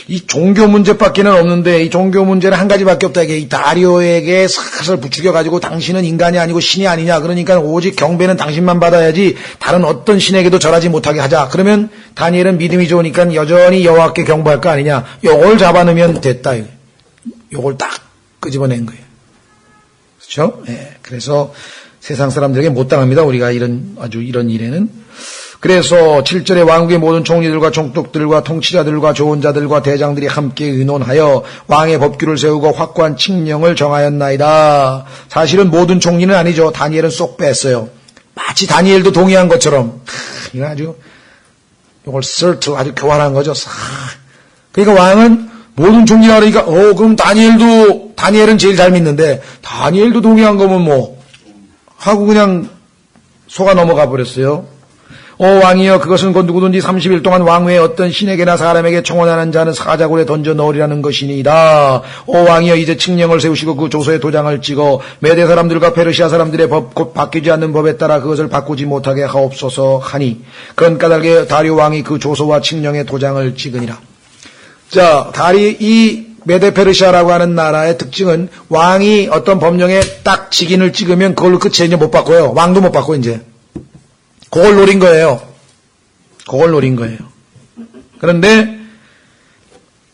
Speaker 1: 이 종교 문제밖에는 없는데 이 종교 문제는 한 가지밖에 없다. 이게 이 다리오에게 살살 부추겨가지고 당신은 인간이 아니고 신이 아니냐. 그러니까 오직 경배는 당신만 받아야지 다른 어떤 신에게도 절하지 못하게 하자. 그러면 다니엘은 믿음이 좋으니까 여전히 여호와께 경배할 거 아니냐. 요걸 잡아놓으면 됐다. 요걸 딱 끄집어낸 거예요. 그렇죠? 예. 그래서 세상 사람들에게 못 당합니다. 우리가 이런 일에는. 그래서 7절에 왕국의 모든 총리들과 총독들과 통치자들과 조언자들과 대장들이 함께 의논하여 왕의 법규를 세우고 확고한 칙령을 정하였나이다. 사실은 모든 총리는 아니죠. 다니엘은 쏙 뺐어요. 마치 다니엘도 동의한 것처럼. 이거 아주 이걸 아주 교환한 거죠. 그러니까 왕은 모든 총리가 그러니까 그럼 다니엘은 제일 잘 믿는데 다니엘도 동의한 거면 뭐 하고 그냥 속아 넘어가 버렸어요. 왕이여 그것은 곧 누구든지 30일 동안 왕 외에 어떤 신에게나 사람에게 청혼하는 자는 사자굴에 던져 넣으리라는 것이니이다. 왕이여 이제 칙령을 세우시고 그 조서에 도장을 찍어 메대 사람들과 페르시아 사람들의 법 곧 바뀌지 않는 법에 따라 그것을 바꾸지 못하게 하옵소서 하니 그런 까닭에 다리오 왕이 그 조서와 칙령의 도장을 찍으니라. 자, 이 메데 페르시아라고 하는 나라의 특징은 왕이 어떤 법령에 딱 직인을 찍으면 그걸로 끝에 이제 못 바꿔요. 왕도 못 바꿔 이제. 그걸 노린 거예요. 그런데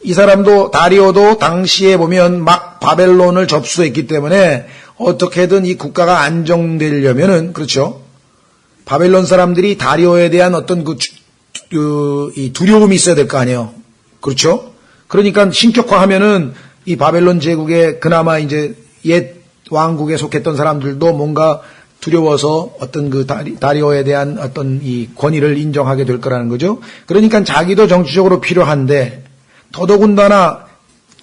Speaker 1: 이 사람도 다리오도 당시에 보면 막 바벨론을 접수했기 때문에 어떻게든 이 국가가 안정되려면은 그렇죠. 바벨론 사람들이 다리오에 대한 어떤 이 두려움이 있어야 될 거 아니에요. 그렇죠? 그러니까 신격화하면은 이 바벨론 제국에 그나마 이제 옛 왕국에 속했던 사람들도 뭔가 두려워서 어떤 그 다리오에 대한 어떤 이 권위를 인정하게 될 거라는 거죠. 그러니까 자기도 정치적으로 필요한데 더더군다나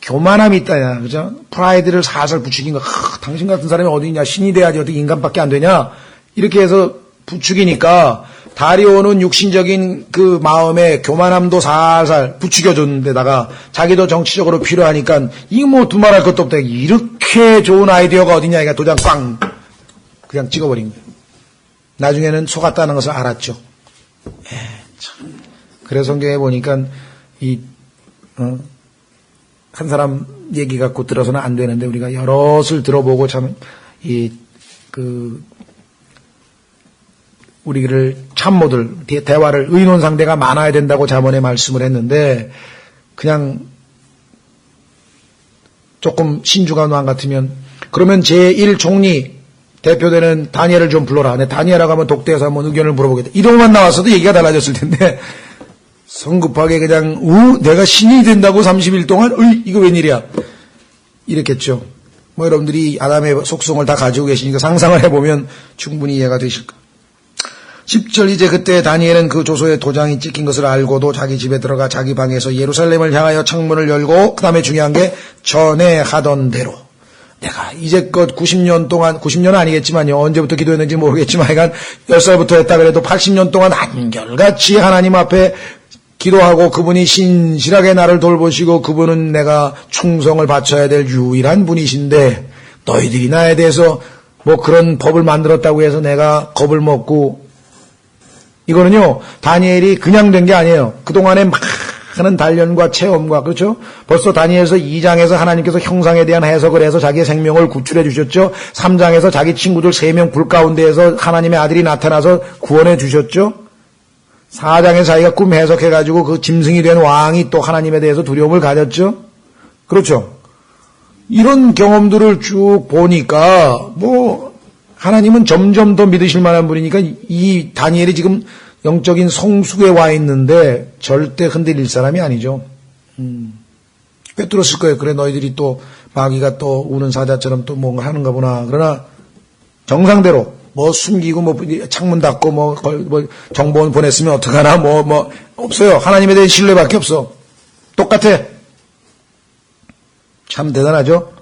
Speaker 1: 교만함이 있다냐, 그죠? 프라이드를 살살 부추긴 거. 당신 같은 사람이 어디 있냐? 신이 돼야지 어떻게 인간밖에 안 되냐? 이렇게 해서 부추기니까 다리오는 육신적인 그 마음에 교만함도 살살 부추겨줬는데다가 자기도 정치적으로 필요하니까 이거 뭐 두말할 것도 없다. 이렇게 좋은 아이디어가 어디냐? 이가 도장 꽝 그냥 찍어버린 거예요. 나중에는 속았다는 것을 알았죠. 참. 그래서 성경에 보니까 한 사람 얘기 갖고 들어서는 안 되는데 우리가 여럿을 들어보고 참 우리를 참모들 대화를 의논 상대가 많아야 된다고 자문에 말씀을 했는데 그냥 조금 신중한 왕 같으면 그러면 제1총리 대표되는 다니엘을 좀 불러라. 다니엘하고 하면 독대해서 한번 의견을 물어보겠다. 이동만 나왔어도 얘기가 달라졌을 텐데 성급하게 그냥 내가 신이 된다고 30일 동안 이거 웬일이야 이랬겠죠. 뭐 여러분들이 아담의 속성을 다 가지고 계시니까 상상을 해보면 충분히 이해가 되실 거예요. 10절 이제 그때 다니엘은 그 조서에 도장이 찍힌 것을 알고도 자기 집에 들어가 자기 방에서 예루살렘을 향하여 창문을 열고 그 다음에 중요한 게 전에 하던 대로 내가 이제껏 90년 동안, 90년은 아니겠지만요. 언제부터 기도했는지 모르겠지만 하여간 10살부터 했다 그래도 80년 동안 한결같이 하나님 앞에 기도하고 그분이 신실하게 나를 돌보시고 그분은 내가 충성을 바쳐야 될 유일한 분이신데 너희들이 나에 대해서 뭐 그런 법을 만들었다고 해서 내가 겁을 먹고 이거는요. 다니엘이 그냥 된 게 아니에요. 그동안에 많은 단련과 체험과 그렇죠. 벌써 다니엘서 2장에서 하나님께서 형상에 대한 해석을 해서 자기의 생명을 구출해 주셨죠. 3장에서 자기 친구들 3명 불 가운데에서 하나님의 아들이 나타나서 구원해 주셨죠. 4장에서 자기가 꿈 해석해가지고 그 짐승이 된 왕이 또 하나님에 대해서 두려움을 가졌죠. 그렇죠. 이런 경험들을 쭉 보니까 뭐 하나님은 점점 더 믿으실 만한 분이니까 이 다니엘이 지금 영적인 성숙에 와 있는데 절대 흔들릴 사람이 아니죠. 꿰뚫었을 거예요. 그래 너희들이 또 마귀가 또 우는 사자처럼 또 뭔가 하는가 보나. 그러나 정상대로 뭐 숨기고 뭐 창문 닫고 뭐 정보원 보냈으면 어떡하나 뭐 없어요. 하나님에 대한 신뢰밖에 없어. 똑같아. 참 대단하죠.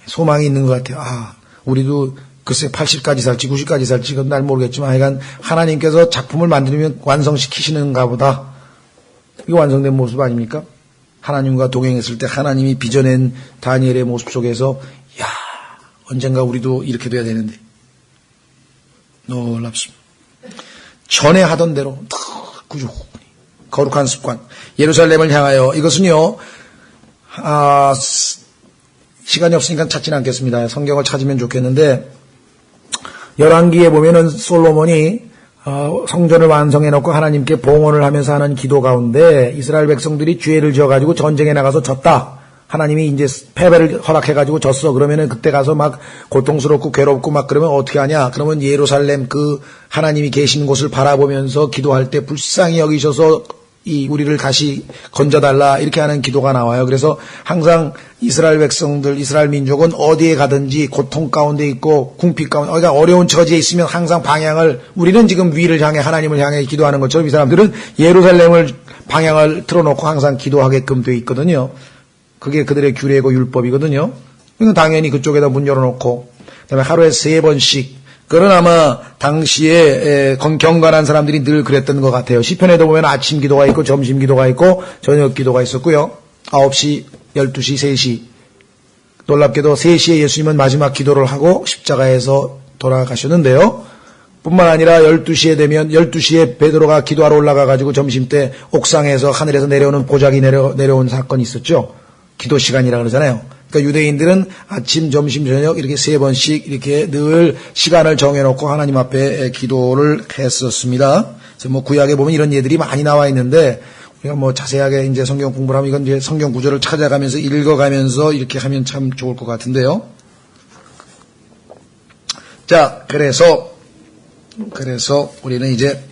Speaker 1: 소망이 있는 것 같아요. 아, 우리도 글쎄 80까지 살지 90까지 살지 그건 날 모르겠지만 하여간 하나님께서 작품을 만들면 완성시키시는가 보다. 이게 완성된 모습 아닙니까? 하나님과 동행했을 때 하나님이 빚어낸 다니엘의 모습 속에서 야 언젠가 우리도 이렇게 돼야 되는데 놀랍습니다. 전에 하던 대로 구조 거룩한 습관 예루살렘을 향하여 이것은요 시간이 없으니까 찾지는 않겠습니다. 성경을 찾으면 좋겠는데 열왕기에 보면은 솔로몬이 성전을 완성해 놓고 하나님께 봉헌을 하면서 하는 기도 가운데 이스라엘 백성들이 죄를 지어가지고 전쟁에 나가서 졌다. 하나님이 이제 패배를 허락해가지고 졌어. 그러면은 그때 가서 막 고통스럽고 괴롭고 막 그러면 어떻게 하냐? 그러면 예루살렘 그 하나님이 계신 곳을 바라보면서 기도할 때 불쌍히 여기셔서 이 우리를 다시 건져달라 이렇게 하는 기도가 나와요. 그래서 항상 이스라엘 백성들, 이스라엘 민족은 어디에 가든지 고통 가운데 있고 궁핍 가운데 그러니까 어려운 처지에 있으면 항상 방향을 우리는 지금 위를 향해 하나님을 향해 기도하는 것처럼 이 사람들은 예루살렘을 방향을 틀어놓고 항상 기도하게끔 돼 있거든요. 그게 그들의 규례고 율법이거든요. 그러니까 당연히 그쪽에다 문 열어놓고 그다음에 하루에 3번씩 그건 아마 당시에 경건한 사람들이 늘 그랬던 것 같아요. 시편에도 보면 아침 기도가 있고 점심 기도가 있고 저녁 기도가 있었고요. 9시, 12시, 3시. 놀랍게도 3시에 예수님은 마지막 기도를 하고 십자가에서 돌아가셨는데요. 뿐만 아니라 12시에 되면 12시에 베드로가 기도하러 올라가가지고 점심때 옥상에서 하늘에서 내려오는 보자기 내려온 사건이 있었죠. 기도 시간이라 그러잖아요. 그러니까 유대인들은 아침, 점심, 저녁 이렇게 3번씩 이렇게 늘 시간을 정해놓고 하나님 앞에 기도를 했었습니다. 그래서 뭐 구약에 보면 이런 예들이 많이 나와 있는데 우리가 뭐 자세하게 이제 성경 공부를 하면 이건 이제 성경 구절을 찾아가면서 읽어가면서 이렇게 하면 참 좋을 것 같은데요. 자, 그래서 우리는 이제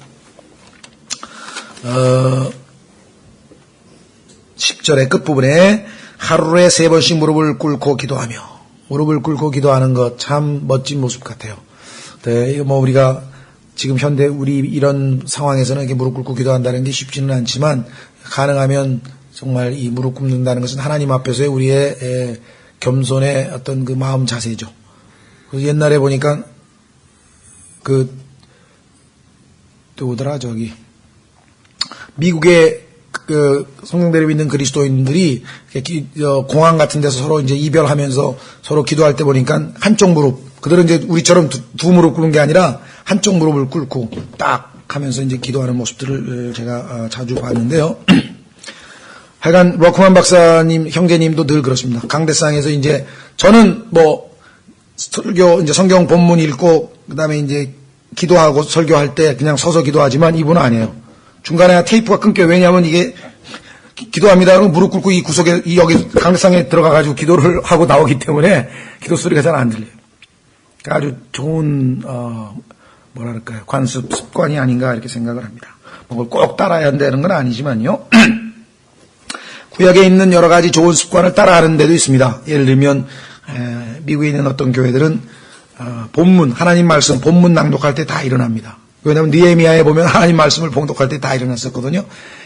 Speaker 1: 10절의 끝부분에 하루에 3번씩 무릎을 꿇고 기도하며 무릎을 꿇고 기도하는 것 참 멋진 모습 같아요. 네, 뭐 우리가 지금 현대 우리 이런 상황에서는 이렇게 무릎 꿇고 기도한다는 게 쉽지는 않지만 가능하면 정말 이 무릎 꿇는다는 것은 하나님 앞에서의 우리의 겸손의 어떤 그 마음 자세죠. 그래서 옛날에 보니까 누구더라 저기 미국의 그 성경대로 믿는 그리스도인들이 공항 같은 데서 서로 이제 이별하면서 서로 기도할 때 보니까 한쪽 무릎 그들은 이제 우리처럼 두 무릎 꿇는 게 아니라 한쪽 무릎을 꿇고 딱 하면서 이제 기도하는 모습들을 제가 자주 봤는데요. 하여간 러크만 박사님 형제님도 늘 그렇습니다. 강대상에서 이제 저는 뭐 설교 이제 성경 본문 읽고 그다음에 이제 기도하고 설교할 때 그냥 서서 기도하지만 이분은 아니에요. 중간에 테이프가 끊겨요. 왜냐하면 이게 기도합니다. 그러면 무릎 꿇고 이 구석에 여기 강대상에 들어가가지고 기도를 하고 나오기 때문에 기도 소리가 잘 안 들려요. 아주 좋은 뭐랄까요 관습 습관이 아닌가 이렇게 생각을 합니다. 뭐 꼭 따라야 한다는 건 아니지만요. 구약에 있는 여러 가지 좋은 습관을 따라하는 데도 있습니다. 예를 들면 미국에 있는 어떤 교회들은 본문 하나님 말씀 본문 낭독할 때 다 일어납니다. 왜냐하면 느헤미야에 보면 하나님 말씀을 봉독할 때 다 일어났었거든요.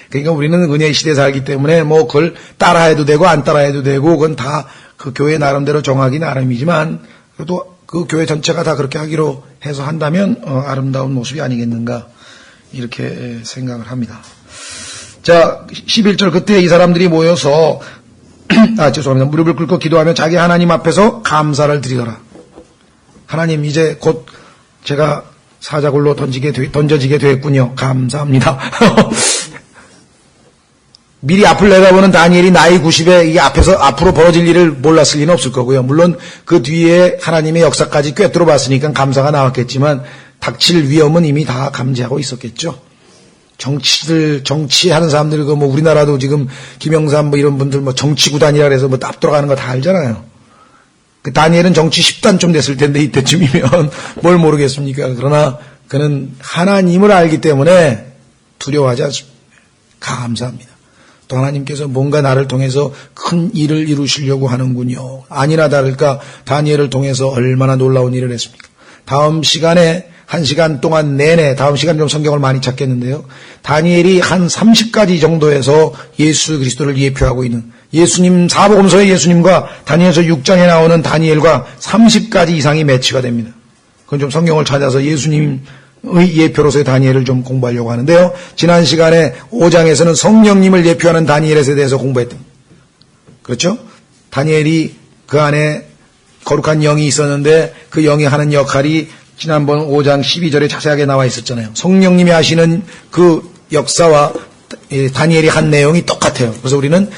Speaker 1: 그러니까 우리는 은혜의 시대에 살기 때문에 뭐 그걸 따라해도 되고 안 따라해도 되고 그건 다 그 교회 나름대로 정하기 나름이지만 그래도 그 교회 전체가 다 그렇게 하기로 해서 한다면 아름다운 모습이 아니겠는가 이렇게 생각을 합니다. 자, 11절 그때 이 사람들이 모여서 죄송합니다. 무릎을 꿇고 기도하며 자기 하나님 앞에서 감사를 드리더라. 하나님 이제 곧 제가 사자굴로 던져지게 되었군요. 감사합니다. 미리 앞을 내다보는 다니엘이 나이 90에 이 앞에서 앞으로 벌어질 일을 몰랐을 리는 없을 거고요. 물론 그 뒤에 하나님의 역사까지 꿰뚫어 봤으니까 감사가 나왔겠지만 닥칠 위험은 이미 다 감지하고 있었겠죠. 정치하는 사람들, 우리나라도 지금 김영삼 이런 분들 정치구단이라 해서 앞 돌아가는 거 다 알잖아요. 그 다니엘은 정치 10단 좀 됐을 텐데 이때쯤이면 뭘 모르겠습니까? 그러나 그는 하나님을 알기 때문에 두려워하지 않습니다. 감사합니다. 또 하나님께서 뭔가 나를 통해서 큰 일을 이루시려고 하는군요. 아니나 다를까 다니엘을 통해서 얼마나 놀라운 일을 했습니까? 다음 시간에 1시간 동안 내내 다음 시간 좀 성경을 많이 찾겠는데요. 다니엘이 한 30가지 정도에서 예수 그리스도를 예표하고 있는 예수님 사복음서의 예수님과 다니엘서 6장에 나오는 다니엘과 30가지 이상이 매치가 됩니다. 그건 좀 성경을 찾아서 예수님의 예표로서의 다니엘을 좀 공부하려고 하는데요. 지난 시간에 5장에서는 성령님을 예표하는 다니엘에 대해서 공부했답니다. 그렇죠? 다니엘이 그 안에 거룩한 영이 있었는데 그 영이 하는 역할이 지난번 5장 12절에 자세하게 나와 있었잖아요. 성령님이 하시는 그 역사와 다니엘이 한 내용이 똑같아요. 그래서 우리는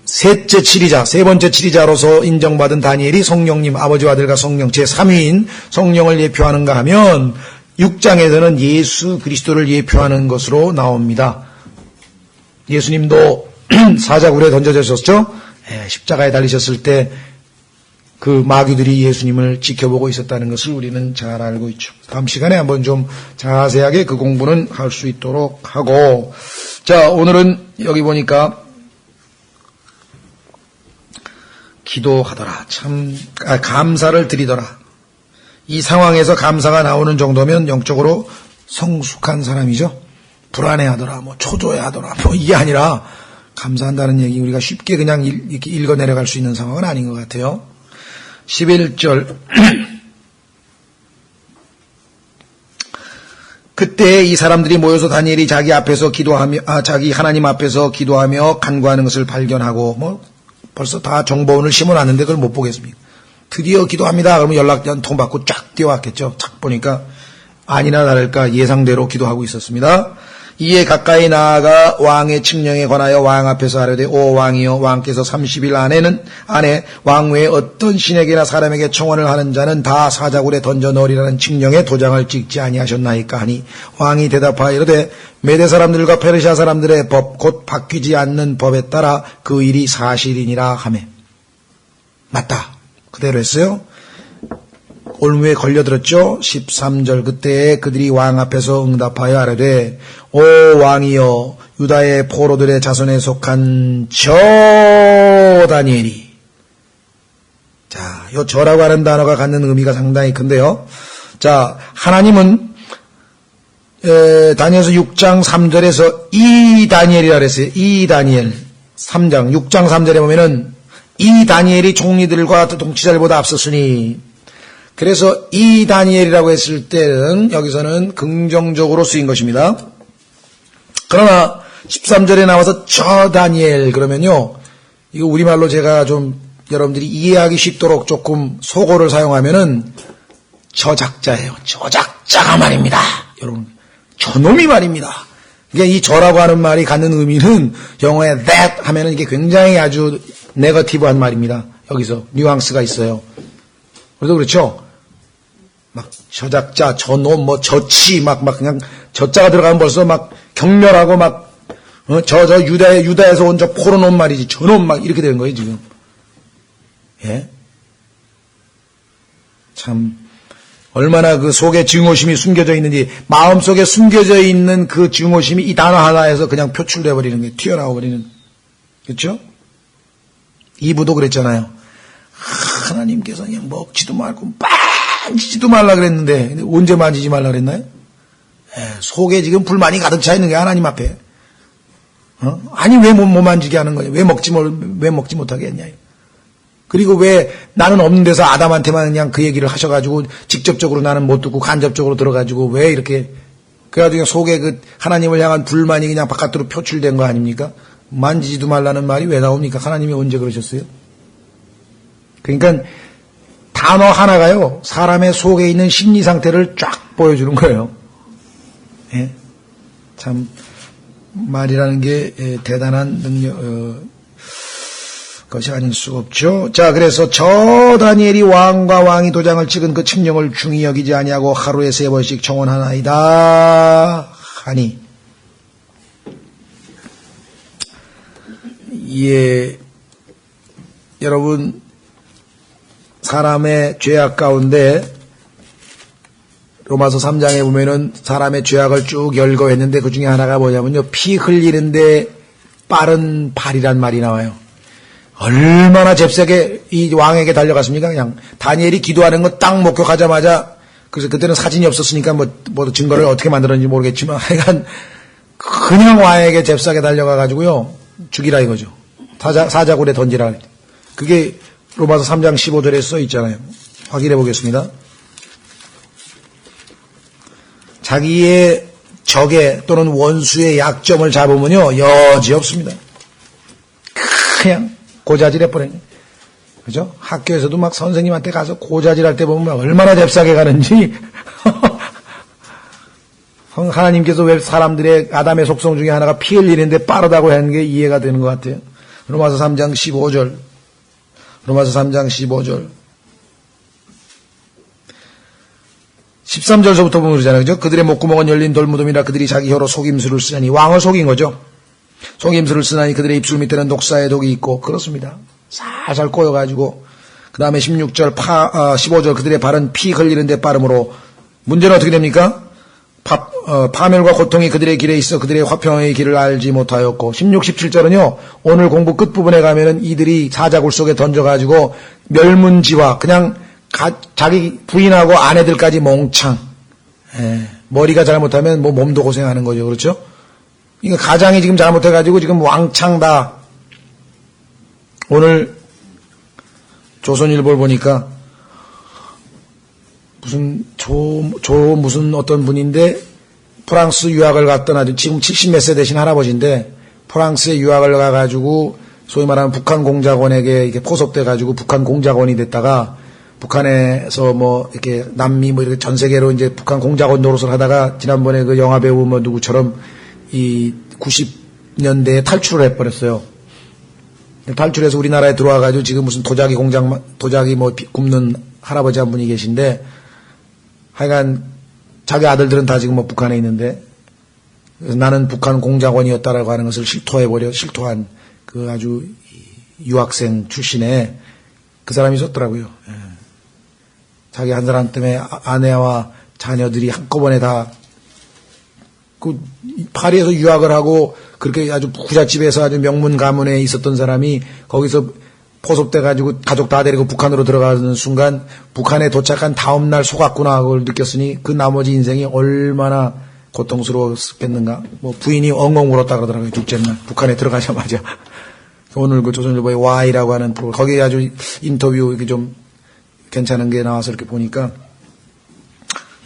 Speaker 1: 세 번째 치리자로서 인정받은 다니엘이 성령님, 아버지와 아들과 성령, 제3위인 성령을 예표하는가 하면 6장에서는 예수 그리스도를 예표하는 것으로 나옵니다. 예수님도 사자굴에 던져졌었죠? 십자가에 달리셨을 때 그 마귀들이 예수님을 지켜보고 있었다는 것을 우리는 잘 알고 있죠. 다음 시간에 한번 좀 자세하게 그 공부는 할 수 있도록 하고, 자, 오늘은 여기 보니까 기도하더라. 감사를 드리더라. 이 상황에서 감사가 나오는 정도면 영적으로 성숙한 사람이죠. 불안해하더라, 초조해하더라, 이게 아니라 감사한다는 얘기 우리가 쉽게 그냥 이렇게 읽어 내려갈 수 있는 상황은 아닌 것 같아요. 11절 그때 이 사람들이 모여서 다니엘이 자기 하나님 앞에서 기도하며 간구하는 것을 발견하고 벌써 다 정보원을 심어놨는데 그걸 못 보겠습니까? 드디어 기도합니다. 그러면 연락 한 통 받고 쫙 뛰어왔겠죠. 쫙 보니까 아니나 다를까 예상대로 기도하고 있었습니다. 이에 가까이 나아가 왕의 칙령에 관하여 왕 앞에서 아뢰되 오 왕이여 왕께서 30일 안에 왕 외에 어떤 신에게나 사람에게 청원을 하는 자는 다 사자굴에 던져 넣으리라는 칙령에 도장을 찍지 아니하셨나이까 하니 왕이 대답하여 이르되 메대 사람들과 페르시아 사람들의 법 곧 바뀌지 않는 법에 따라 그 일이 사실이니라 하매 맞다. 그대로 했어요. 올무에 걸려들었죠. 13절 그때 그들이 왕 앞에서 응답하여 아뢰되 오 왕이여 유다의 포로들의 자손에 속한 저 다니엘이 자, 요 저라고 하는 단어가 갖는 의미가 상당히 큰데요. 자, 하나님은 다니엘서 6장 3절에서 이 다니엘이라 그랬어요. 이 다니엘 3장 6장 3절에 보면은 이 다니엘이 총리들과 통치자들보다 앞섰으니 그래서 이 다니엘이라고 했을 때는 여기서는 긍정적으로 쓰인 것입니다. 그러나 13절에 나와서 저 다니엘 그러면요. 이거 우리말로 제가 좀 여러분들이 이해하기 쉽도록 조금 속어를 사용하면은 저작자예요. 저작자가 말입니다. 여러분 저놈이 말입니다. 그러니까 이 저라고 하는 말이 갖는 의미는 영어에 that 하면은 이게 굉장히 아주 네거티브한 말입니다. 여기서 뉘앙스가 있어요. 그래도 그렇죠. 저작자, 저놈, 저치, 그냥 저자가 들어가면 벌써 격렬하고 유다에서 온 저 포로놈 말이지. 저놈 이렇게 되는 거예요, 지금. 예? 참, 얼마나 그 속에 증오심이 숨겨져 있는지, 마음속에 숨겨져 있는 그 증오심이 이 단어 하나에서 그냥 표출되어 버리는 거예요. 튀어나와 버리는. 그렇죠? 이브도 그랬잖아요. 하나님께서 그냥 먹지도 말고 만지지도 말라 그랬는데 언제 만지지 말라 그랬나요? 속에 지금 불만이 가득 차 있는 게 하나님 앞에. 아니 왜 못 만지게 하는 거냐? 왜 먹지 못하게 했냐? 그리고 왜 나는 없는 데서 아담한테만 그냥 그 얘기를 하셔가지고 직접적으로 나는 못 듣고 간접적으로 들어가지고 왜 이렇게 그래가지고 속에 그 하나님을 향한 불만이 그냥 바깥으로 표출된 거 아닙니까? 만지지도 말라는 말이 왜 나옵니까? 하나님이 언제 그러셨어요? 그러니까 단어 하나가요, 사람의 속에 있는 심리 상태를 쫙 보여주는 거예요. 예? 참, 말이라는 게 대단한 능력, 것이 아닐 수가 없죠. 자, 그래서 저 다니엘이 왕과 왕이 도장을 찍은 그 칙령을 중히 여기지 아니하고 하루에 3번씩 청원하나이다 하니, 예, 여러분, 사람의 죄악 가운데 로마서 3장에 보면은 사람의 죄악을 쭉 열거했는데 그 중에 하나가 뭐냐면요, 피 흘리는데 빠른 발이란 말이 나와요. 얼마나 잽싸게 이 왕에게 달려갔습니까? 그냥 다니엘이 기도하는 거 딱 목격하자마자, 그래서 그때는 사진이 없었으니까 뭐 증거를 어떻게 만들었는지 모르겠지만 하여간 그냥 왕에게 잽싸게 달려가가지고요 죽이라 이거죠. 사자굴에 던지라. 그게 로마서 3장 15절에 써 있잖아요. 확인해 보겠습니다. 자기의 적의 또는 원수의 약점을 잡으면요 여지없습니다. 그냥 고자질해버려요. 그죠? 학교에서도 막 선생님한테 가서 고자질할 때 보면 얼마나 잽싸게 가는지. 하나님께서 왜 사람들의 아담의 속성 중에 하나가 피 흘리는데 빠르다고 하는 게 이해가 되는 것 같아요. 로마서 3장 15절. 로마서 3장 15절. 13절서부터 보면 그러잖아요. 그죠? 그들의 목구멍은 열린 돌무덤이라 그들이 자기 혀로 속임수를 쓰나니, 왕을 속인 거죠. 속임수를 쓰나니 그들의 입술 밑에는 독사의 독이 있고, 그렇습니다. 살살 꼬여가지고, 그 다음에 16절, 15절, 그들의 발은 피 흘리는데 빠름으로, 문제는 어떻게 됩니까? 파멸과 고통이 그들의 길에 있어 그들의 화평의 길을 알지 못하였고, 16, 17절은요, 오늘 공부 끝부분에 가면은 이들이 사자굴 속에 던져가지고, 멸문지화, 그냥 자기 부인하고 아내들까지 몽창, 머리가 잘못하면 뭐 몸도 고생하는 거죠. 그렇죠? 이거 가장이 지금 잘못해가지고 지금 왕창 다, 오늘 조선일보를 보니까 무슨 무슨 어떤 분인데 프랑스 유학을 갔던 아주 지금 70몇 세 되신 할아버지인데 프랑스에 유학을 가가지고 소위 말하는 북한 공작원에게 이렇게 포섭돼가지고 북한 공작원이 됐다가 북한에서 뭐 이렇게 남미 뭐 이렇게 전 세계로 이제 북한 공작원 노릇을 하다가 지난번에 그 영화 배우 뭐 누구처럼 이 90년대에 탈출을 해버렸어요. 탈출해서 우리나라에 들어와가지고 지금 무슨 도자기 뭐 굽는 할아버지 한 분이 계신데 하여간 자기 아들들은 다 지금 뭐 북한에 있는데 나는 북한 공작원이었다라고 하는 것을 실토한 그 아주 유학생 출신의 그 사람이 있었더라고요. 자기 한 사람 때문에 아내와 자녀들이 한꺼번에 다 그 파리에서 유학을 하고 그렇게 아주 부잣집에서 아주 명문 가문에 있었던 사람이 거기서 포섭돼가지고 가족 다 데리고 북한으로 들어가는 순간 북한에 도착한 다음날 속았구나 그걸 느꼈으니 그 나머지 인생이 얼마나 고통스러웠겠는가. 뭐 부인이 엉엉 울었다 그러더라고요. 둘째 날 북한에 들어가자마자. 오늘 그 조선일보의 Y라고 하는 프로그램 거기에 아주 인터뷰 이렇게 좀 괜찮은 게 나와서 이렇게 보니까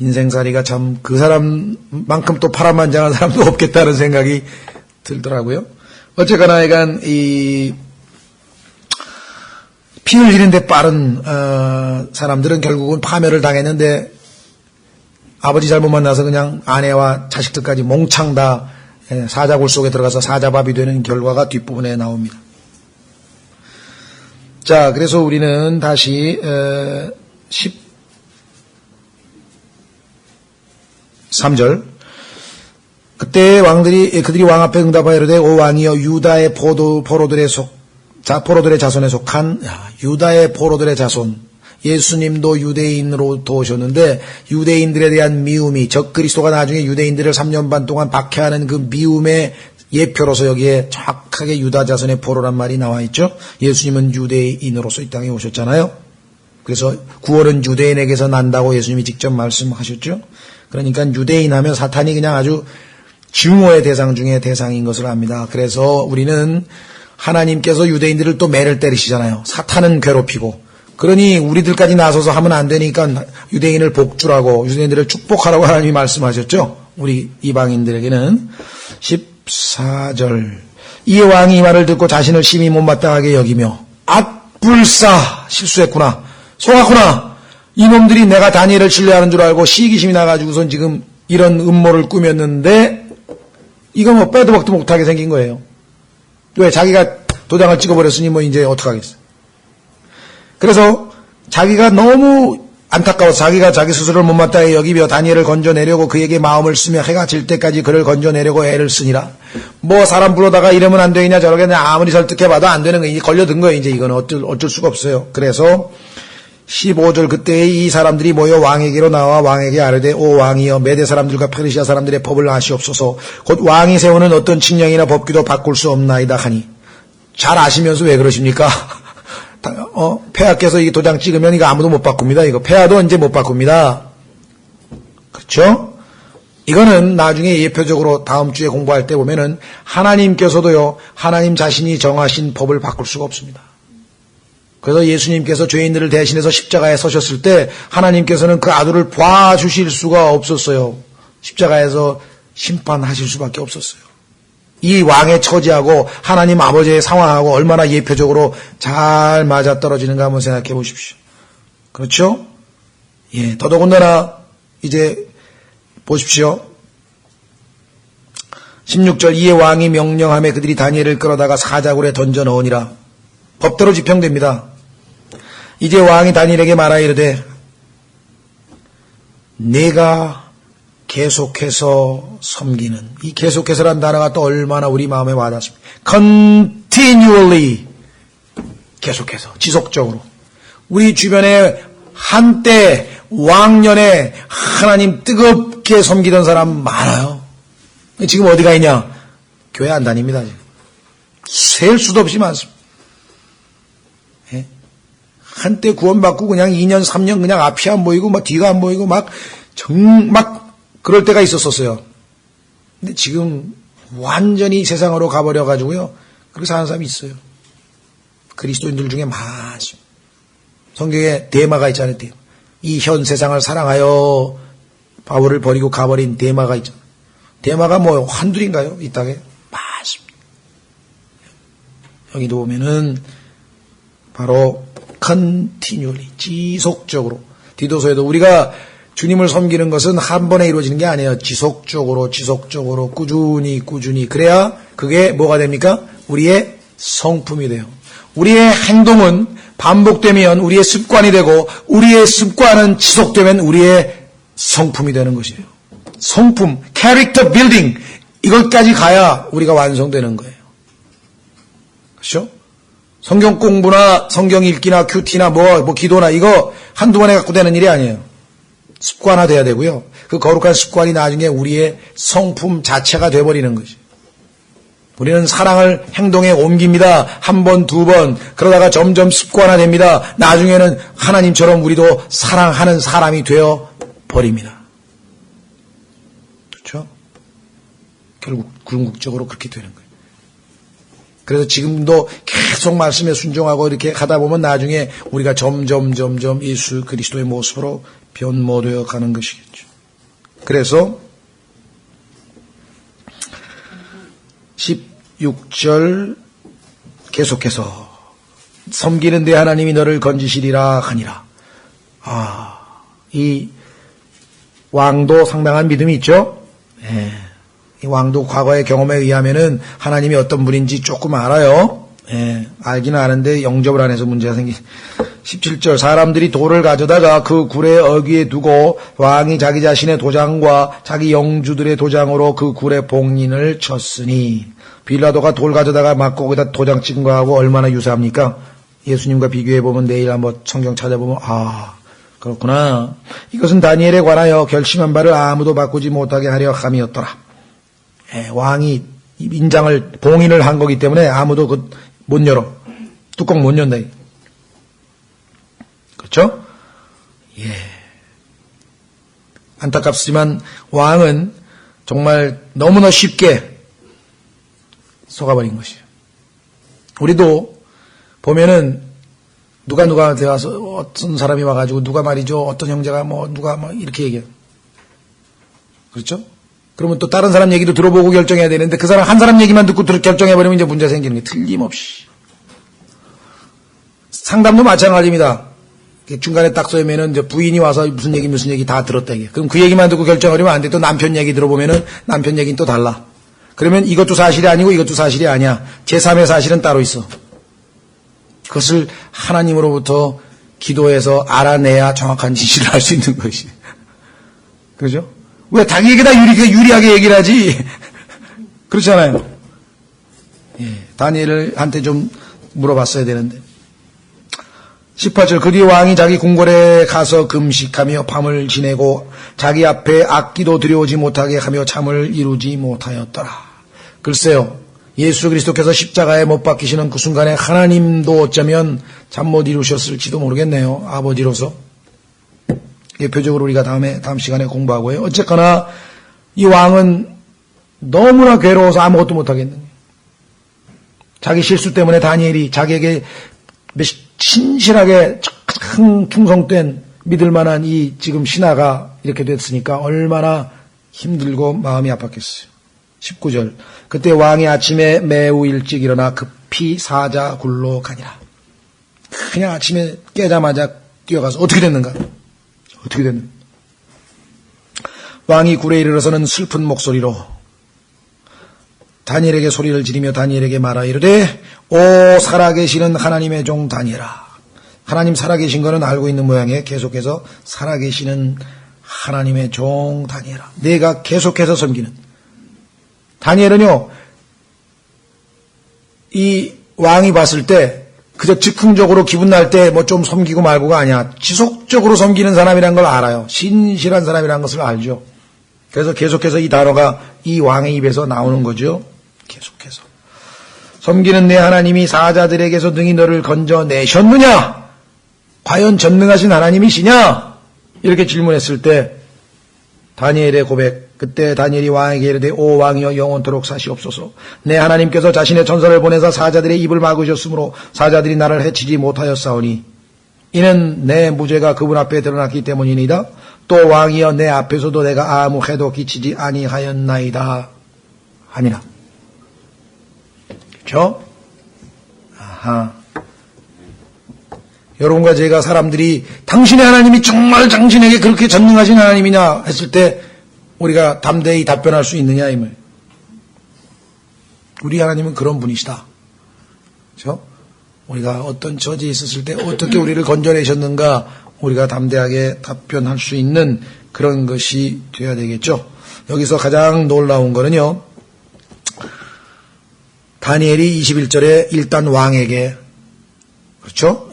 Speaker 1: 인생살이가 참 그 사람만큼 또 파란만장한 사람도 없겠다는 생각이 들더라고요. 어쨌거나 하여간 피 흘리는데 빠른 사람들은 결국은 파멸을 당했는데 아버지 잘못 만나서 그냥 아내와 자식들까지 몽창 다 사자굴 속에 들어가서 사자밥이 되는 결과가 뒷부분에 나옵니다. 자, 그래서 우리는 다시 13절. 그때 그들이 왕 앞에 응답하여 이르되 오 왕이여 유다의 포로들의 자손에 속한 유다의 포로들의 자손. 예수님도 유대인으로 오셨는데 유대인들에 대한 미움이 적그리스도가 나중에 유대인들을 3년 반 동안 박해하는 그 미움의 예표로서 여기에 정확하게 유다 자손의 포로란 말이 나와 있죠. 예수님은 유대인으로서 이 땅에 오셨잖아요. 그래서 구원은 유대인에게서 난다고 예수님이 직접 말씀하셨죠. 그러니까 유대인 하면 사탄이 그냥 아주 증오의 대상 중에 대상인 것을 압니다. 그래서 우리는 하나님께서 유대인들을 또 매를 때리시잖아요. 사탄은 괴롭히고. 그러니 우리들까지 나서서 하면 안 되니까 유대인을 복주라고, 유대인들을 축복하라고 하나님이 말씀하셨죠. 우리 이방인들에게는. 14절. 이 왕이 이 말을 듣고 자신을 심히 못마땅하게 여기며 악불사, 실수했구나, 속았구나, 이놈들이 내가 다니엘을 신뢰하는 줄 알고 시기심이 나가지고선 지금 이런 음모를 꾸몄는데 이거 뭐 빼도 박도 못하게 생긴 거예요. 왜? 자기가 도장을 찍어버렸으니 뭐 이제 어떡하겠어. 그래서 자기가 너무 안타까워서 자기가 자기 스스로를 못마땅하게 여기며 다니엘을 건져내려고 그에게 마음을 쓰며 해가 질 때까지 그를 건져내려고 애를 쓰니라. 뭐 사람 불러다가 이러면 안 되느냐 저러게 아무리 설득해봐도 안 되는 거예요. 걸려든 거예요. 이제 이건 어쩔 수가 없어요. 그래서 15절 그때에 이 사람들이 모여 왕에게로 나와 왕에게 아뢰되 오 왕이여 메대 사람들과 페르시아 사람들의 법을 아시옵소서. 곧 왕이 세우는 어떤 칙령이나 법규도 바꿀 수 없나이다 하니. 잘 아시면서 왜 그러십니까? 폐하께서 이 도장 찍으면 이거 아무도 못 바꿉니다. 이거 폐하도 이제 못 바꿉니다. 그렇죠? 이거는 나중에 예표적으로 다음 주에 공부할 때 보면은 하나님께서도요, 하나님 자신이 정하신 법을 바꿀 수가 없습니다. 그래서 예수님께서 죄인들을 대신해서 십자가에 서셨을 때 하나님께서는 그 아들을 봐주실 수가 없었어요. 십자가에서 심판하실 수밖에 없었어요. 이 왕의 처지하고 하나님 아버지의 상황하고 얼마나 예표적으로 잘 맞아떨어지는가 한번 생각해 보십시오. 그렇죠? 예, 더더군다나 이제 보십시오. 16절 이에 왕이 명령하며 그들이 다니엘을 끌어다가 사자굴에 던져 넣으니라. 법대로 집행됩니다. 이제 왕이 다니엘에게 말하이르되 내가 계속해서 섬기는, 이 계속해서란 단어가 또 얼마나 우리 마음에 와닿습니다. continually, 계속해서, 지속적으로. 우리 주변에 한때 왕년에 하나님 뜨겁게 섬기던 사람 많아요. 지금 어디 가 있냐? 교회 안 다닙니다. 지금. 셀 수도 없이 많습니다. 예? 한때 구원받고 그냥 2년 3년 그냥 앞이 안 보이고 막 뒤가 안 보이고 막 그럴 때가 있었어요. 근데 지금 완전히 세상으로 가버려가지고요. 그렇게 사는 사람이 있어요. 그리스도인들 중에 많습니다. 성경에 데마가 있잖아요. 데마. 이 현 세상을 사랑하여 바울을 버리고 가버린 데마가 있잖아요. 데마가 뭐 한둘인가요? 이 땅에? 많습니다. 여기도 보면은 바로 continually, 지속적으로. 디도서에도 우리가 주님을 섬기는 것은 한 번에 이루어지는 게 아니에요. 지속적으로 꾸준히 그래야 그게 뭐가 됩니까? 우리의 성품이 돼요. 우리의 행동은 반복되면 우리의 습관이 되고 우리의 습관은 지속되면 우리의 성품이 되는 것이에요. 성품, 캐릭터 빌딩, 이것까지 가야 우리가 완성되는 거예요. 그렇죠? 성경 공부나 성경 읽기나 큐티나 뭐 기도나 이거 한두 번에 갖고 되는 일이 아니에요. 습관화돼야 되고요. 그 거룩한 습관이 나중에 우리의 성품 자체가 돼버리는 것이에요. 우리는 사랑을 행동에 옮깁니다. 한 번, 두 번. 그러다가 점점 습관화됩니다. 나중에는 하나님처럼 우리도 사랑하는 사람이 되어 버립니다. 그렇죠? 결국 궁극적으로 그렇게 되는 거예요. 그래서 지금도 계속 말씀에 순종하고 이렇게 하다 보면 나중에 우리가 점점 예수 그리스도의 모습으로 변모되어 가는 것이겠죠. 그래서 16절 계속해서 섬기는 데 하나님이 너를 건지시리라 하니라. 이 왕도 상당한 믿음이 있죠. 예. 이 왕도 과거의 경험에 의하면은 하나님이 어떤 분인지 조금 알아요. 예, 알기는 아는데 영접을 안 해서 문제가 17절 사람들이 돌을 가져다가 그 굴의 어귀에 두고 왕이 자기 자신의 도장과 자기 영주들의 도장으로 그 굴의 봉인을 쳤으니 빌라도가 돌 가져다가 막 거기다 도장 찍은 거하고 얼마나 유사합니까? 예수님과 비교해보면 내일 한번 성경 찾아보면 그렇구나. 이것은 다니엘에 관하여 결심한 바를 아무도 바꾸지 못하게 하려 함이었더라. 예, 왕이 인장을 봉인을 한 거기 때문에 아무도 못 열어. 뚜껑 못 연다. 그렇죠? 예. 안타깝지만 왕은 정말 너무나 쉽게 속아버린 것이에요. 우리도 보면은 누가한테 와서 어떤 사람이 와가지고 누가 말이죠. 어떤 형제가 누가 이렇게 얘기해요. 그렇죠? 그러면 또 다른 사람 얘기도 들어보고 결정해야 되는데 그 사람 한 사람 얘기만 듣고 결정해버리면 이제 문제 생기는 게 틀림없이. 상담도 마찬가지입니다. 중간에 딱 써면은 이제 부인이 와서 무슨 얘기 다 들었다 이게. 그럼 그 얘기만 듣고 결정하려면 안 돼. 또 남편 얘기 들어보면은 남편 얘기는 또 달라. 그러면 이것도 사실이 아니고 이것도 사실이 아니야. 제3의 사실은 따로 있어. 그것을 하나님으로부터 기도해서 알아내야 정확한 진실을 알 수 있는 것이. 그죠? 왜 자기에게 다 유리하게 얘기를 하지? 그렇잖아요. 예, 다니엘한테 좀 물어봤어야 되는데. 18절 그 뒤 왕이 자기 궁궐에 가서 금식하며 밤을 지내고 자기 앞에 악기도 들여오지 못하게 하며 잠을 이루지 못하였더라. 글쎄요. 예수 그리스도께서 십자가에 못 박히시는 그 순간에 하나님도 어쩌면 잠 못 이루셨을지도 모르겠네요. 아버지로서. 예표적으로 우리가 다음 시간에 공부하고요. 어쨌거나 이 왕은 너무나 괴로워서 아무것도 못하겠는 거예요. 자기 실수 때문에 다니엘이 자기에게 신실하게 참 충성된 믿을 만한 이 지금 신하가 이렇게 됐으니까 얼마나 힘들고 마음이 아팠겠어요. 19절 그때 왕이 아침에 매우 일찍 일어나 급히 사자 굴로 가니라. 그냥 아침에 깨자마자 뛰어가서 어떻게 됐는가? 왕이 굴에 이르러서는 슬픈 목소리로 다니엘에게 소리를 지르며 다니엘에게 말하 이르되 오 살아계시는 하나님의 종 다니엘아. 하나님 살아계신 거는 알고 있는 모양에 계속해서 살아계시는 하나님의 종 다니엘아. 내가 계속해서 섬기는. 다니엘은요. 이 왕이 봤을 때 그저 즉흥적으로 기분 날 때 좀 섬기고 말고가 아니야. 지속적으로 섬기는 사람이란 걸 알아요. 신실한 사람이란 것을 알죠. 그래서 계속해서 이 단어가 이 왕의 입에서 나오는 거죠. 계속해서. 섬기는 내 하나님이 사자들에게서 능히 너를 건져내셨느냐? 과연 전능하신 하나님이시냐? 이렇게 질문했을 때 다니엘의 고백. 그때 다니엘이 왕에게 이르되 오 왕이여 영원토록 사시옵소서. 내 하나님께서 자신의 천사를 보내사 사자들의 입을 막으셨으므로 사자들이 나를 해치지 못하였사오니 이는 내 무죄가 그분 앞에 드러났기 때문이니이다. 또 왕이여 내 앞에서도 내가 아무 해도 끼치지 아니하였나이다 하니라. 그렇죠? 아하. 여러분과 제가 사람들이 당신의 하나님이 정말 당신에게 그렇게 전능하신 하나님이냐 했을 때 우리가 담대히 답변할 수 있느냐 이 말. 우리 하나님은 그런 분이시다. 그렇죠? 우리가 어떤 처지에 있었을 때 어떻게 우리를 건져내셨는가 우리가 담대하게 답변할 수 있는 그런 것이 되어야 되겠죠. 여기서 가장 놀라운 거는요. 다니엘이 21절에 일단 왕에게 그렇죠?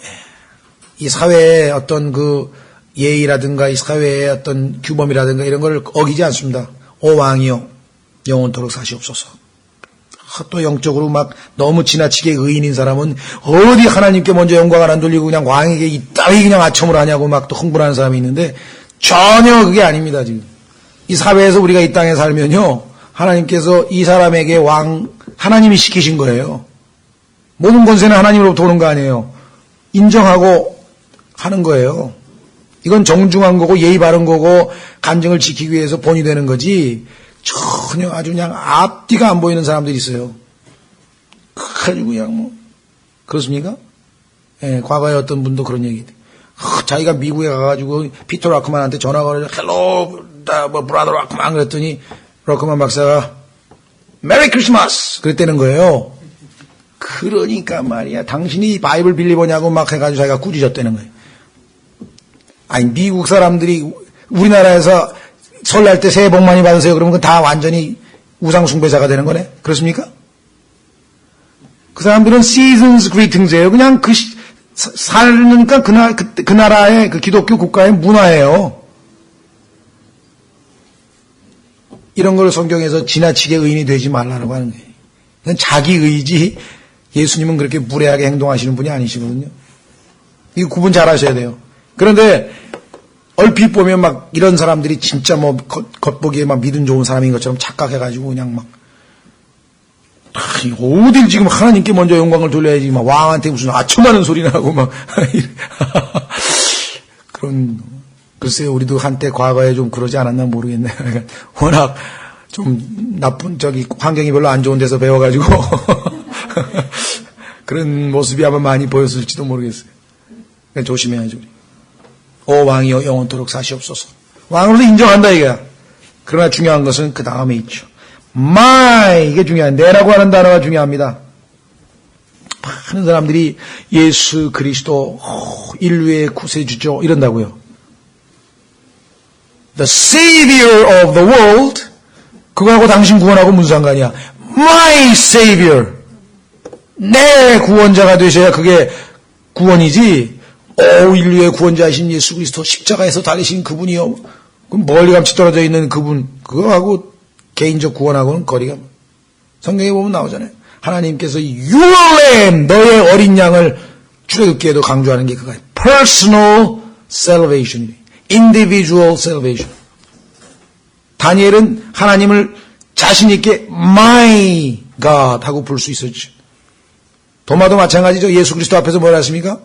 Speaker 1: 이 사회의 어떤 그 예의라든가 이 사회의 어떤 규범이라든가 이런 걸 어기지 않습니다. 오 왕이여 영원토록 사시옵소서. 또 영적으로 막 너무 지나치게 의인인 사람은 어디 하나님께 먼저 영광을 안 돌리고 그냥 왕에게 이따위 그냥 아첨을 하냐고 막 또 흥분하는 사람이 있는데 전혀 그게 아닙니다. 지금 이 사회에서 우리가 이 땅에 살면요 하나님께서 이 사람에게 왕 하나님이 시키신 거예요. 모든 권세는 하나님으로부터 오는 거 아니에요. 인정하고 하는 거예요. 이건 정중한 거고 예의 바른 거고 간증을 지키기 위해서 본이 되는 거지 전혀 아주 그냥 앞뒤가 안 보이는 사람들이 있어요. 그래가지고 그냥 그렇습니까? 예, 과거에 어떤 분도 그런 얘기 자기가 미국에 가가지고 피터 라크만한테 전화가 걸어서 헬로 브라더 라크만 그랬더니 라크만 박사가 메리 크리스마스 그랬다는 거예요. 그러니까 말이야 당신이 바이블 빌리버냐고 막 해가지고 자기가 꾸짖었다는 거예요. 아니 미국 사람들이 우리나라에서 설날 때 새해 복 많이 받으세요 그러면 다 완전히 우상 숭배자가 되는 거네. 그렇습니까? 그 사람들은 seasons greetings예요. 그냥 살니까 그 나라의 그 기독교 국가의 문화예요. 이런 걸 성경에서 지나치게 의인이 되지 말라고 하는 거예요. 그냥 자기 의지. 예수님은 그렇게 무례하게 행동하시는 분이 아니시거든요. 이거 구분 잘 하셔야 돼요. 그런데 얼핏 보면 막 이런 사람들이 진짜 겉보기에 막 믿음 좋은 사람인 것처럼 착각해가지고 그냥 막 어딜 지금 하나님께 먼저 영광을 돌려야지, 막 왕한테 무슨 아첨하는 소리 나고, 막. 글쎄요, 우리도 한때 과거에 좀 그러지 않았나 모르겠네요. 그러니까 워낙 좀 나쁜, 환경이 별로 안 좋은 데서 배워가지고. 그런 모습이 아마 많이 보였을지도 모르겠어요. 그러니까 조심해야죠, 우리. 오, 왕이여 영원토록 사시옵소서. 왕으로서 인정한다, 이거야. 그러나 중요한 것은 그 다음에 있죠. 이게 중요한, 내라고 하는 단어가 중요합니다. 많은 사람들이 예수 그리스도, 인류의 구세주죠, 이런다고요. The Savior of the world, 그거하고 당신 구원하고 무슨 상관이야? My Savior. 내 구원자가 되셔야 그게 구원이지. 인류의 구원자이신 예수 그리스도 십자가에서 달리신 그분이요. 그럼 멀리 감치 떨어져 있는 그분, 그거하고 개인적 구원하고는 거리가. 성경에 보면 나오잖아요. 하나님께서 Your Lamb, 너의 어린 양을 출애굽기에도 강조하는 게 그거예요. Personal salvation, individual salvation. 다니엘은 하나님을 자신 있게 My God 하고 부를 수 있었죠. 도마도 마찬가지죠. 예수 그리스도 앞에서 뭐라 했습니까?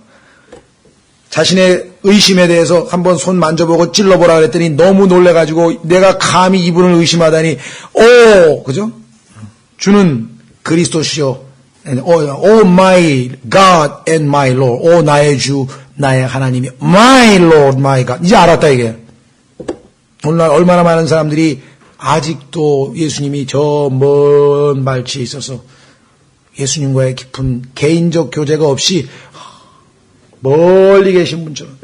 Speaker 1: 자신의 의심에 대해서 한번 손 만져보고 찔러보라 그랬더니 너무 놀래가지고 내가 감히 이분을 의심하다니, 그죠? 주는 그리스도시요. my God and my Lord. 나의 주, 나의 하나님이 my Lord, my God. 이제 알았다, 이게. 오늘날 얼마나 많은 사람들이 아직도 예수님이 저 먼 발치에 있어서 예수님과의 깊은 개인적 교제가 없이 멀리 계신 분처럼.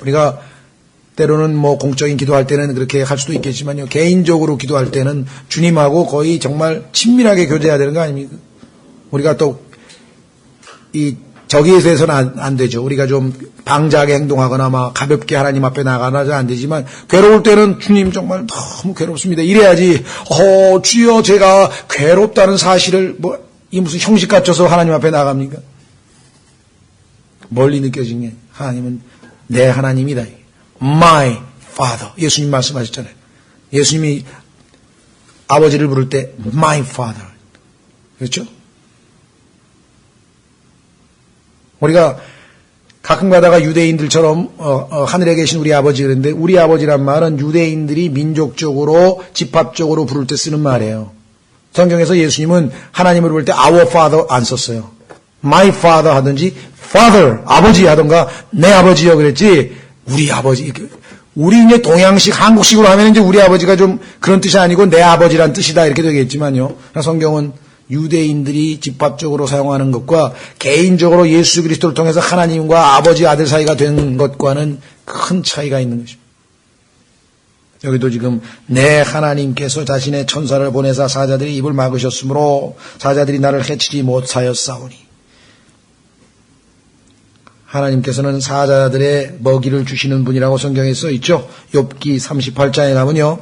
Speaker 1: 우리가 때로는 공적인 기도할 때는 그렇게 할 수도 있겠지만요. 개인적으로 기도할 때는 주님하고 거의 정말 친밀하게 교제해야 되는 거 아닙니까? 우리가 또 저기에서 해서는 안 되죠. 우리가 좀 방자하게 행동하거나 막 가볍게 하나님 앞에 나가나 안 되지만 괴로울 때는 주님 정말 너무 괴롭습니다. 이래야지. 주여 제가 괴롭다는 사실을 이 무슨 형식 갖춰서 하나님 앞에 나갑니까? 멀리 느껴지는 게 하나님은 내 하나님이다. My Father. 예수님 말씀하셨잖아요. 예수님이 아버지를 부를 때 My Father. 그렇죠? 우리가 가끔 가다가 유대인들처럼 하늘에 계신 우리 아버지 그랬는데 우리 아버지란 말은 유대인들이 민족적으로 집합적으로 부를 때 쓰는 말이에요. 성경에서 예수님은 하나님을 부를 때 Our Father 안 썼어요. My Father 하든지 Father 아버지 하던가 내 아버지요 그랬지. 우리 아버지. 우리 이제 동양식 한국식으로 하면 이제 우리 아버지가 좀 그런 뜻이 아니고 내 아버지란 뜻이다 이렇게 되겠지만요. 성경은 유대인들이 집합적으로 사용하는 것과 개인적으로 예수 그리스도를 통해서 하나님과 아버지 아들 사이가 된 것과는 큰 차이가 있는 것입니다. 여기도 지금 내 하나님께서 자신의 천사를 보내사 사자들이 입을 막으셨으므로 사자들이 나를 해치지 못하였사오니. 하나님께서는 사자들의 먹이를 주시는 분이라고 성경에 써 있죠. 욥기 38장에 가면요.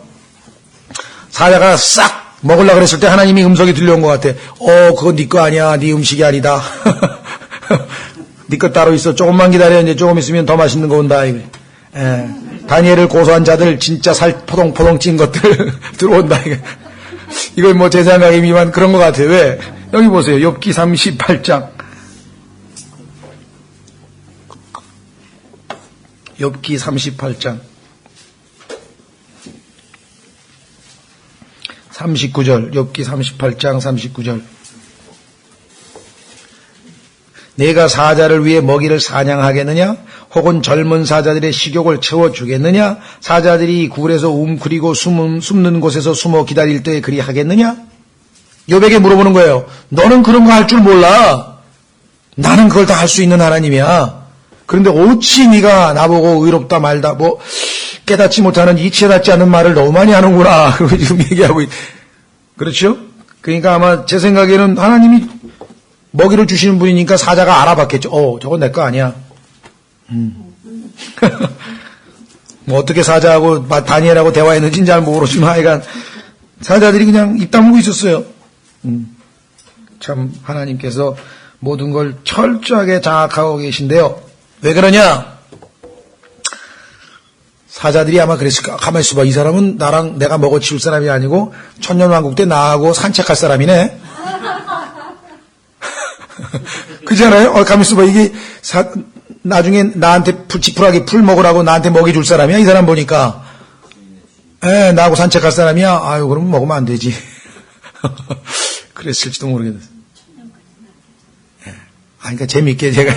Speaker 1: 사자가 싹 먹으려고 그랬을 때 하나님이 음성이 들려온 것 같아. 그거 네 거 아니야. 네 음식이 아니다. 네 거 따로 있어. 조금만 기다려. 이제 조금 있으면 더 맛있는 거 온다. 다니엘을 고소한 자들 진짜 살 포동포동 찐 것들 들어온다. 이건 제 생각에 미만 그런 것 같아요. 왜? 여기 보세요. 욥기 38장. 욥기 38장 39절 욥기 38장 39절 내가 사자를 위해 먹이를 사냥하겠느냐? 혹은 젊은 사자들의 식욕을 채워주겠느냐? 사자들이 굴에서 웅크리고 숨는 곳에서 숨어 기다릴 때 그리 하겠느냐? 욥에게 물어보는 거예요. 너는 그런 거 할 줄 몰라. 나는 그걸 다 할 수 있는 하나님이야. 그런데 어찌 네가 나보고 의롭다 말다 깨닫지 못하는 이치해닿지 않는 말을 너무 많이 하는구나. 그거 지금 얘기하고 그렇죠? 그러니까 아마 제 생각에는 하나님이 먹이를 주시는 분이니까 사자가 알아봤겠죠. 저건 내 거 아니야. 어떻게 사자하고 다니엘하고 대화했는지는 잘 모르지만 하여간 사자들이 그냥 입 다물고 있었어요. 참 하나님께서 모든 걸 철저하게 장악하고 계신데요. 왜 그러냐? 사자들이 아마 그랬을까? 가만히 있어봐. 이 사람은 나랑 내가 먹어치울 사람이 아니고 천년왕국 때 나하고 산책할 사람이네. 그잖아요? 가만히 있어봐. 이게 나중에 나한테 지푸라기 풀 먹으라고 나한테 먹여줄 사람이야. 이 사람 보니까. 나하고 산책할 사람이야. 아유, 그러면 먹으면 안 되지. 그랬을지도 모르겠네. 그러니까 재밌게 제가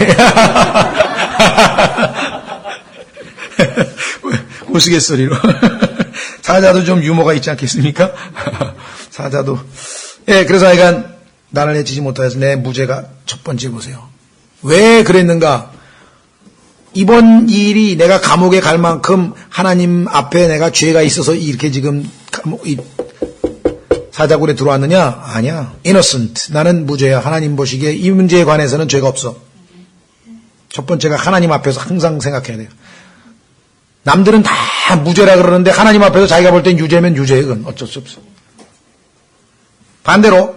Speaker 1: 우스갯소리로 사자도 좀 유머가 있지 않겠습니까? 사자도 그래서 하여간 나를 해치지 못하여서 내 무죄가 첫 번째 보세요. 왜 그랬는가? 이번 일이 내가 감옥에 갈 만큼 하나님 앞에 내가 죄가 있어서 이렇게 지금 사자굴에 들어왔느냐? 아니야. innocent. 나는 무죄야. 하나님 보시기에 이 문제에 관해서는 죄가 없어. 첫 번째가 하나님 앞에서 항상 생각해야 돼요. 남들은 다 무죄라 그러는데 하나님 앞에서 자기가 볼 땐 유죄면 유죄예요. 그건 어쩔 수 없어. 반대로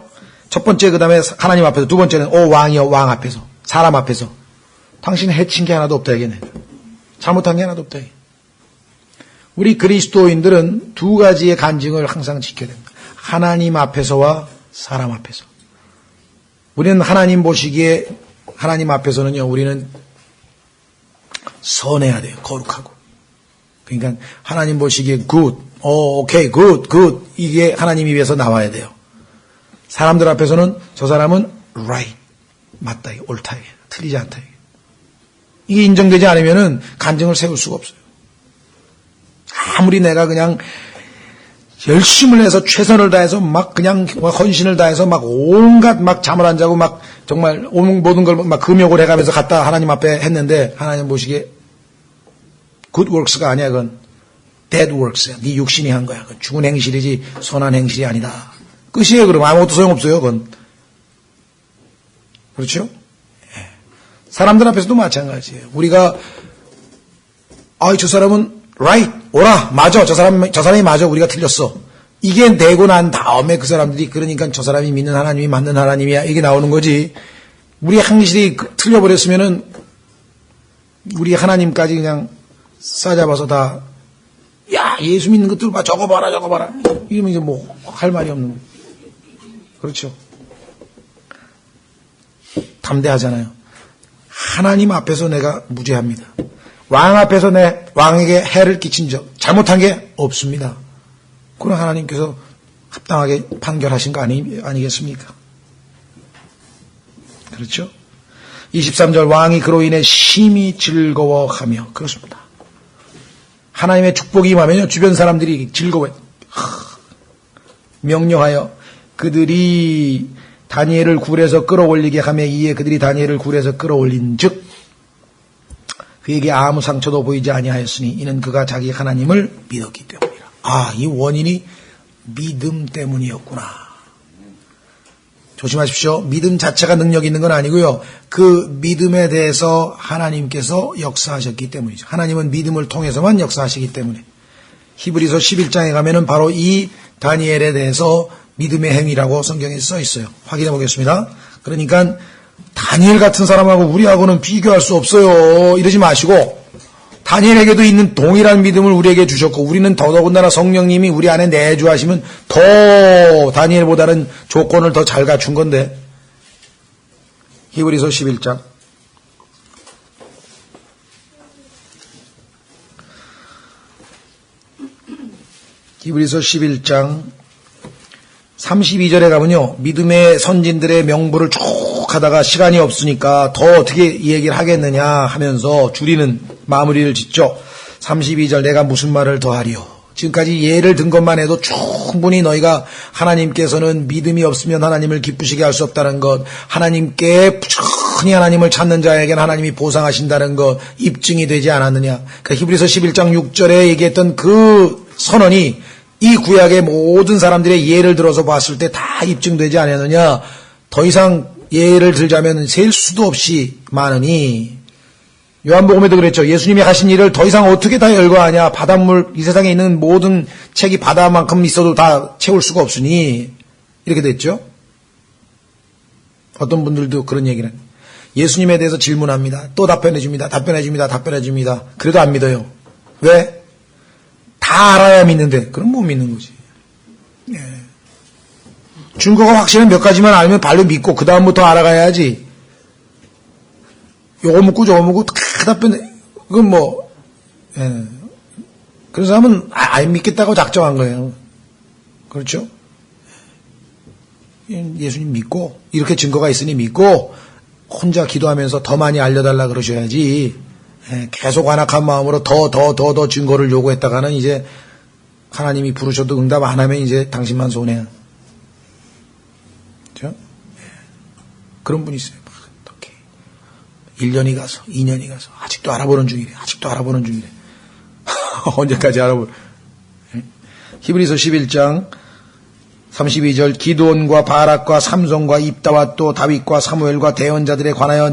Speaker 1: 첫 번째 그다음에 하나님 앞에서 두 번째는 왕이여 왕 앞에서 사람 앞에서 당신 해친 게 하나도 없다 이게네. 잘못한 게 하나도 없다 이게. 우리 그리스도인들은 두 가지의 간증을 항상 지켜야 됩니다. 하나님 앞에서와 사람 앞에서. 우리는 하나님 보시기에 하나님 앞에서는요. 우리는 선해야 돼요. 거룩하고. 그러니까 하나님 보시기에 good, 오케이, good 이게 하나님 입에서 나와야 돼요. 사람들 앞에서는 저 사람은 right, 맞다, 옳다, 틀리지 않다. 이게 인정되지 않으면은 간증을 세울 수가 없어요. 아무리 내가 그냥 열심을 해서 최선을 다해서 막 그냥 헌신을 다해서 막 온갖 막 잠을 안 자고 막 정말 모든 걸 막 금욕을 해가면서 갖다 하나님 앞에 했는데 하나님 보시기에 good works가 아니야. 그건 dead works야. 네 육신이 한 거야. 그건 죽은 행실이지 선한 행실이 아니다. 끝이에요. 그럼 아무것도 소용없어요. 그건. 그렇죠? 사람들 앞에서도 마찬가지예요. 우리가 저 사람은 right, 옳아, 맞아. 저 사람이 맞아. 우리가 틀렸어. 이게 되고 난 다음에 그 사람들이 그러니까 저 사람이 믿는 하나님이 맞는 하나님이야. 이게 나오는 거지. 우리 행실이 틀려버렸으면은 우리 하나님까지 그냥 싸잡아서 다 야, 예수 믿는 것들 봐. 저거 봐라. 이러면 이제 뭐 할 말이 없는 거예요. 그렇죠. 담대하잖아요. 하나님 앞에서 내가 무죄합니다. 왕 앞에서 내 왕에게 해를 끼친 적, 잘못한 게 없습니다. 그럼 하나님께서 합당하게 판결하신 거 아니겠습니까? 그렇죠? 23절 왕이 그로 인해 심히 즐거워하며 그렇습니다. 하나님의 축복이 임하면요 주변 사람들이 즐거워요. 명령하여 그들이 다니엘을 굴에서 끌어올리게 하며 이에 그들이 다니엘을 굴에서 끌어올린 즉 그에게 아무 상처도 보이지 아니하였으니 이는 그가 자기 하나님을 믿었기 때문이라. 이 원인이 믿음 때문이었구나. 조심하십시오. 믿음 자체가 능력 있는 건 아니고요. 그 믿음에 대해서 하나님께서 역사하셨기 때문이죠. 하나님은 믿음을 통해서만 역사하시기 때문에. 히브리서 11장에 가면은 바로 이 다니엘에 대해서 믿음의 행위라고 성경에 써 있어요. 확인해 보겠습니다. 그러니까 다니엘 같은 사람하고 우리하고는 비교할 수 없어요. 이러지 마시고 다니엘에게도 있는 동일한 믿음을 우리에게 주셨고 우리는 더더군다나 성령님이 우리 안에 내주하시면 더 다니엘보다는 조건을 더 잘 갖춘 건데. 히브리서 11장 히브리서 11장 32절에 가면요. 믿음의 선진들의 명부를 쭉 하다가 시간이 없으니까 더 어떻게 이 얘기를 하겠느냐 하면서 줄이는 마무리를 짓죠. 32절 내가 무슨 말을 더하리요. 지금까지 예를 든 것만 해도 충분히 너희가 하나님께서는 믿음이 없으면 하나님을 기쁘시게 할 수 없다는 것, 하나님께 부지런히 하나님을 찾는 자에게는 하나님이 보상하신다는 것 입증이 되지 않았느냐. 그 히브리서 11장 6절에 얘기했던 그 선언이 이 구약의 모든 사람들의 예를 들어서 봤을 때 다 입증되지 않았느냐. 더 이상 예를 들자면 셀 수도 없이 많으니 요한복음에도 그랬죠. 예수님이 하신 일을 더 이상 어떻게 다 열거하냐. 바닷물 이 세상에 있는 모든 책이 바다만큼 있어도 다 채울 수가 없으니 이렇게 됐죠. 어떤 분들도 그런 얘기를 예수님에 대해서 질문합니다. 또 답변해 줍니다. 그래도 안 믿어요. 왜? 다 알아야 믿는데 그럼 못 믿는 거지. 예. 증거가 확실한 몇 가지만 알면 발로 믿고 그 다음부터 알아가야지. 요거 묻고 저거 묻고 다 답변 그건 뭐 예. 그런 사람은 안 믿겠다고 작정한 거예요. 그렇죠? 예수님 믿고 이렇게 증거가 있으니 믿고 혼자 기도하면서 더 많이 알려달라 그러셔야지. 예. 계속 완악한 마음으로 더 증거를 요구했다가는 이제 하나님이 부르셔도 응답 안 하면 이제 당신만 손해야. 그렇죠? 예. 그런 분이 있어요. 어떻게 1년이 가서 2년이 가서 아직도 알아보는 중이래. 언제까지 알아볼? 히브리서 11장 32절 기드온과 바락과 삼손과 입다와 또 다윗과 사무엘과 대언자들에 관하여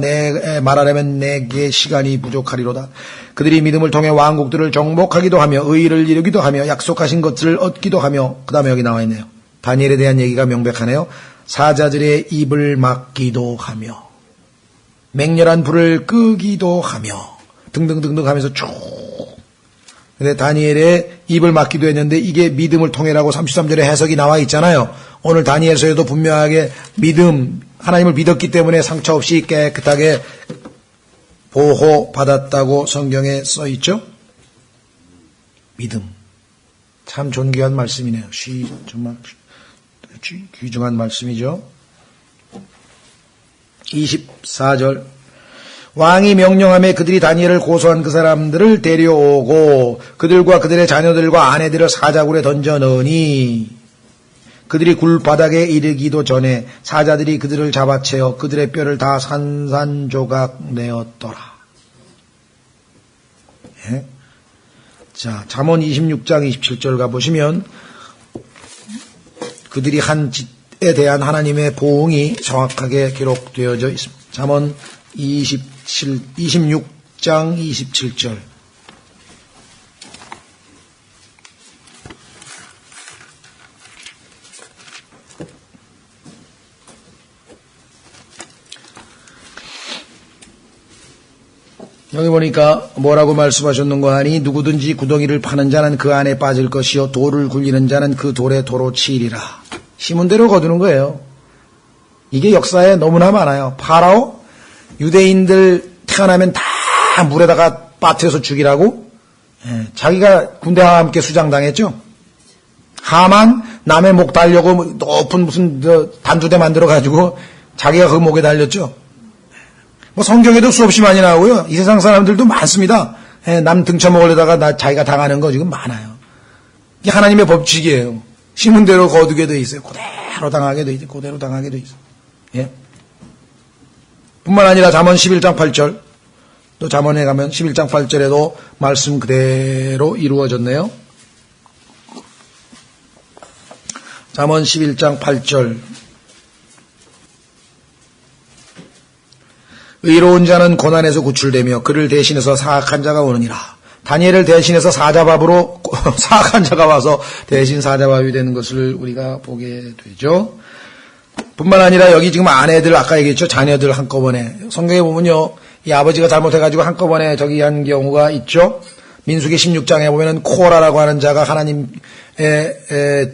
Speaker 1: 말하려면 내게 시간이 부족하리로다. 그들이 믿음을 통해 왕국들을 정복하기도 하며 의를 이루기도 하며 약속하신 것들을 얻기도 하며 그 다음에 여기 나와 있네요. 다니엘에 대한 얘기가 명백하네요. 사자들의 입을 막기도 하며 맹렬한 불을 끄기도 하며 등등등등 하면서 쭉. 근데 다니엘의 입을 막기도 했는데 이게 믿음을 통해라고 33절에 해석이 나와 있잖아요. 오늘 다니엘서에도 분명하게 믿음, 하나님을 믿었기 때문에 상처 없이 깨끗하게 보호받았다고 성경에 써 있죠. 믿음. 참 존귀한 말씀이네요. 정말 귀중한 말씀이죠. 24절 왕이 명령하며 그들이 다니엘을 고소한 그 사람들을 데려오고 그들과 그들의 자녀들과 아내들을 사자굴에 던져 넣으니 그들이 굴바닥에 이르기도 전에 사자들이 그들을 잡아채어 그들의 뼈를 다 산산조각 내었더라. 예? 자, 잠언 26장 27절 가보시면 그들이 한 짓에 대한 하나님의 보응이 정확하게 기록되어져 있습니다. 잠언 26장 27절. 여기 보니까 뭐라고 말씀하셨는가 하니 누구든지 구덩이를 파는 자는 그 안에 빠질 것이요 돌을 굴리는 자는 그 돌에 도로 치이리라. 심은 대로 거두는 거예요. 이게 역사에 너무나 많아요. 파라오 유대인들 태어나면 다 물에다가 빠뜨려서 죽이라고 자기가 군대와 함께 수장당했죠. 하만 남의 목 달려고 높은 무슨 단두대 만들어가지고 자기가 그 목에 달렸죠. 뭐 성경에도 수없이 많이 나오고요. 이 세상 사람들도 많습니다. 남 등쳐먹으려다가 자기가 당하는 거 지금 많아요. 이게 하나님의 법칙이에요. 심은 대로 거두게 돼 있어요. 그대로 당하게 돼 있어요. 예. 뿐만 아니라 잠언 11장 8절 또 잠언에 가면 11장 8절에도 말씀 그대로 이루어졌네요. 잠언 11장 8절 의로운 자는 고난에서 구출되며 그를 대신해서 사악한 자가 오느니라. 다니엘을 대신해서 사자밥으로 사악한 자가 와서 대신 사자밥이 되는 것을 우리가 보게 되죠. 뿐만 아니라 여기 지금 아내들 아까 얘기했죠. 자녀들 한꺼번에 성경에 보면요. 이 아버지가 잘못해가지고 한꺼번에 저기 한 경우가 있죠. 민수기 16장에 보면은 코라라고 하는 자가 하나님의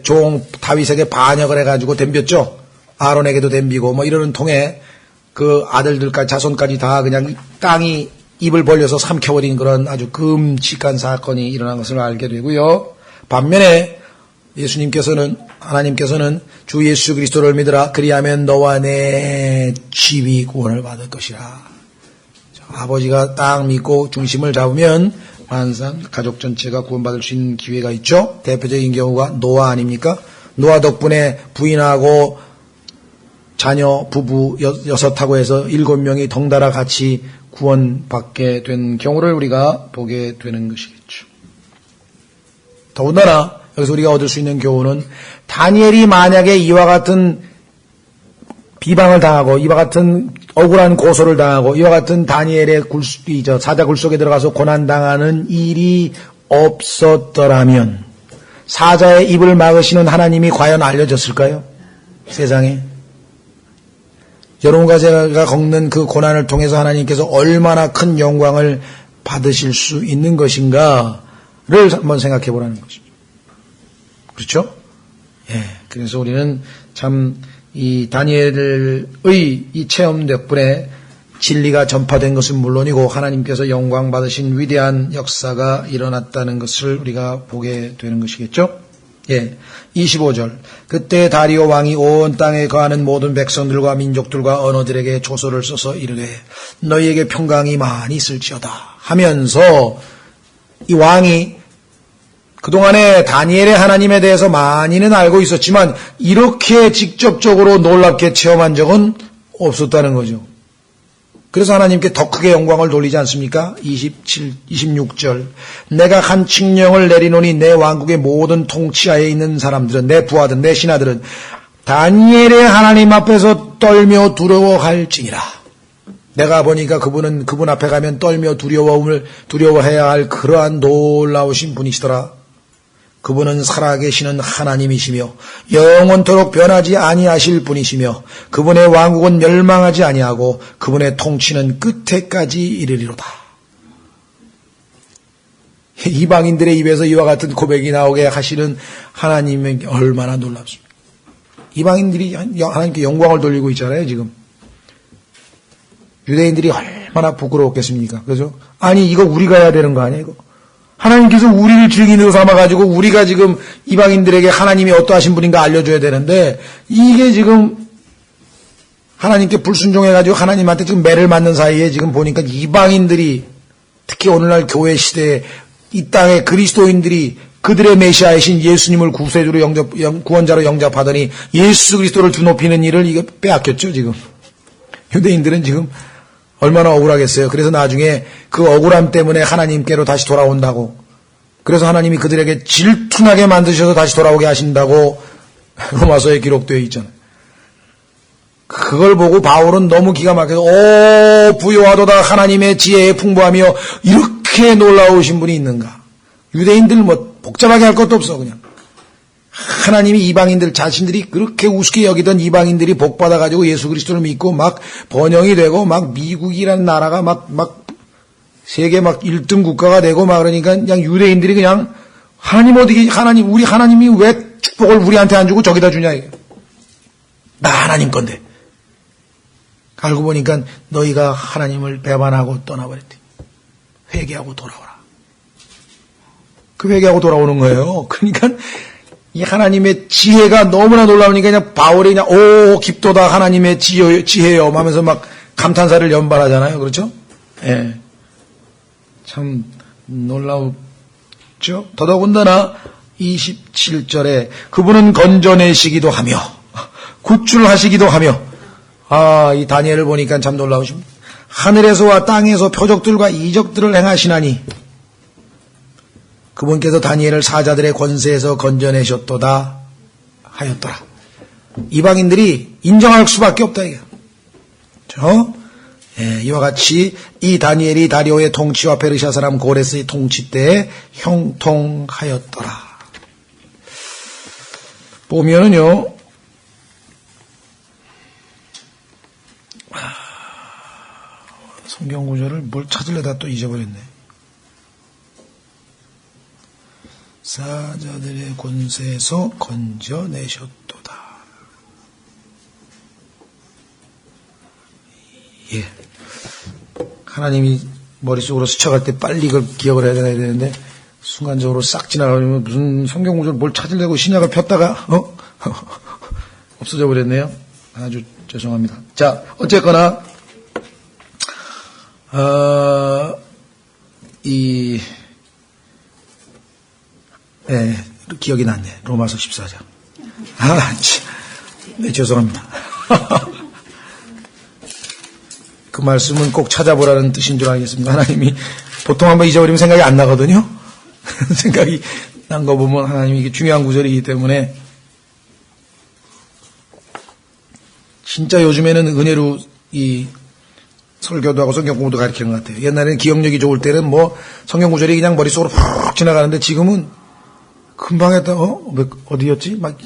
Speaker 1: 종 다윗에게 반역을 해가지고 덤볐죠. 아론에게도 덤비고 뭐 이러는 통에 그 아들들까지 자손까지 다 그냥 땅이 입을 벌려서 삼켜버린 그런 아주 끔찍한 사건이 일어난 것을 알게 되고요. 반면에 예수님께서는 하나님께서는 주 예수 그리스도를 믿으라 그리하면 너와 내 집이 구원을 받을 것이라. 아버지가 딱 믿고 중심을 잡으면 만산 가족 전체가 구원받을 수 있는 기회가 있죠. 대표적인 경우가 노아 아닙니까? 노아 덕분에 부인하고 자녀 부부 6하고 해서 7명이 덩달아 같이 구원받게 된 경우를 우리가 보게 되는 것이겠죠. 더군다나 여기서 우리가 얻을 수 있는 교훈은 다니엘이 만약에 이와 같은 비방을 당하고 이와 같은 억울한 고소를 당하고 이와 같은 다니엘의 사자 굴 속에 들어가서 고난당하는 일이 없었더라면 사자의 입을 막으시는 하나님이 과연 알려졌을까요? 세상에. 여러분과 제가 겪는 그 고난을 통해서 하나님께서 얼마나 큰 영광을 받으실 수 있는 것인가 한번 생각해 보라는 것입니다. 그렇죠? 예. 그래서 우리는 참 이 다니엘의 이 체험 덕분에 진리가 전파된 것은 물론이고 하나님께서 영광 받으신 위대한 역사가 일어났다는 것을 우리가 보게 되는 것이겠죠? 예. 25절. 그때 다리오 왕이 온 땅에 거하는 모든 백성들과 민족들과 언어들에게 조서를 써서 이르되 너희에게 평강이 많이 있을지어다 하면서 이 왕이 그동안에 다니엘의 하나님에 대해서 많이는 알고 있었지만 이렇게 직접적으로 놀랍게 체험한 적은 없었다는 거죠. 그래서 하나님께 더 크게 영광을 돌리지 않습니까? 26절. 내가 한 칙령을 내리노니 내 왕국의 모든 통치하에 있는 사람들은 내 부하들 내 신하들은 다니엘의 하나님 앞에서 떨며 두려워할지니라. 내가 보니까 그분 앞에 가면 떨며 두려워해야 할 그러한 놀라우신 분이시더라. 그분은 살아계시는 하나님이시며 영원토록 변하지 아니하실 분이시며 그분의 왕국은 멸망하지 아니하고 그분의 통치는 끝에까지 이르리로다. 이방인들의 입에서 이와 같은 고백이 나오게 하시는 하나님이 얼마나 놀랍습니까? 이방인들이 하나님께 영광을 돌리고 있잖아요, 지금. 유대인들이 얼마나 부끄러웠겠습니까? 그죠? 아니, 이거 우리가 해야 되는 거 아니에요, 이거? 하나님께서 우리를 증인으로 삼아가지고 우리가 지금 이방인들에게 하나님이 어떠하신 분인가 알려줘야 되는데 이게 지금 하나님께 불순종해가지고 하나님한테 지금 매를 맞는 사이에 지금 보니까 이방인들이 특히 오늘날 교회 시대에 이 땅에 그리스도인들이 그들의 메시아이신 예수님을 구세주로 구원자로 영접하더니 예수 그리스도를 두높이는 일을 이거 빼앗겼죠, 지금. 유대인들은 지금 얼마나 억울하겠어요. 그래서 나중에 그 억울함 때문에 하나님께로 다시 돌아온다고. 그래서 하나님이 그들에게 질투나게 만드셔서 다시 돌아오게 하신다고 로마서에 기록되어 있잖아요. 그걸 보고 바울은 너무 기가 막혀서 오 부요하도다 하나님의 지혜에 풍부하며 이렇게 놀라우신 분이 있는가. 유대인들 뭐 복잡하게 할 것도 없어. 그냥 하나님이 이방인들 자신들이 그렇게 우습게 여기던 이방인들이 복받아가지고 예수 그리스도를 믿고 막 번영이 되고 막 미국이라는 나라가 막 세계 막 1등 국가가 되고 막 그러니까 그냥 유대인들이 그냥 우리 하나님이 왜 축복을 우리한테 안 주고 저기다 주냐 이게. 나 하나님 건데. 알고 보니까 너희가 하나님을 배반하고 떠나버렸대. 회개하고 돌아오라. 그 회개하고 돌아오는 거예요. 그러니까 이 하나님의 지혜가 너무나 놀라우니까 그냥 바울이 그냥 오 깊도다 하나님의 지혜요 하면서 막 감탄사를 연발하잖아요. 그렇죠? 예. 참 놀라우죠. 더더군다나 27절에 그분은 건져내시기도 하며 구출하시기도 하며 이 다니엘을 보니까 참 놀라우십니다. 하늘에서와 땅에서 표적들과 이적들을 행하시나니 그분께서 다니엘을 사자들의 권세에서 건져내셨도다 하였더라. 이방인들이 인정할 수밖에 없다 이게. 예, 이와 같이 이 다니엘이 다리오의 통치와 페르시아 사람 고레스의 통치 때에 형통하였더라. 보면은요. 성경 구절을 뭘 찾으려다 또 잊어버렸네. 사자들의 권세에서 건져내셨도다. 예. 하나님이 머릿속으로 스쳐갈 때 빨리 이걸 기억을 해야 되는데 순간적으로 싹 지나가면 무슨 성경 구절 뭘 찾으려고 신약을 폈다가 없어져 버렸네요. 아주 죄송합니다. 자, 어쨌거나 기억이 났네. 로마서 14장. 네, 죄송합니다. 그 말씀은 꼭 찾아보라는 뜻인 줄 알겠습니다. 하나님이 보통 한번 잊어버리면 생각이 안 나거든요. 생각이 난 거 보면 하나님이 이게 중요한 구절이기 때문에 진짜 요즘에는 은혜로 이 설교도 하고 성경 공부도 가르치는 것 같아요. 옛날에는 기억력이 좋을 때는 뭐 성경 구절이 그냥 머릿속으로 푹 지나가는데 지금은 금방 했다. 어디였지? 막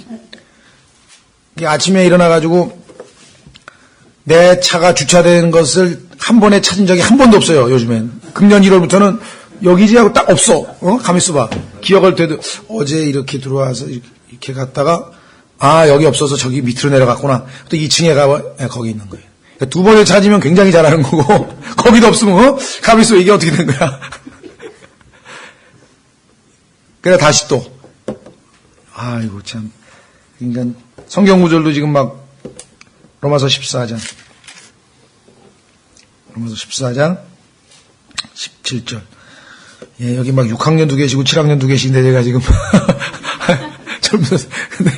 Speaker 1: 아침에 일어나가지고 내 차가 주차되는 것을 한 번에 찾은 적이 한 번도 없어요. 요즘엔. 금년 1월부터는 여기지 하고 딱 없어. 가만 있어봐. 기억할 때도 어제 이렇게 들어와서 이렇게 갔다가 여기 없어서 저기 밑으로 내려갔구나. 또 2층에 가봐. 거기 있는 거예요. 그러니까 두 번을 찾으면 굉장히 잘하는 거고 거기도 없으면 가만 있어. 이게 어떻게 된 거야. 그래 다시 또 아이고 참. 그러니까 성경 구절도 지금 막 로마서 14장 17절. 예, 여기 막 6학년 두 계시고 7학년 두 계신데 제가 지금 젊어서 근데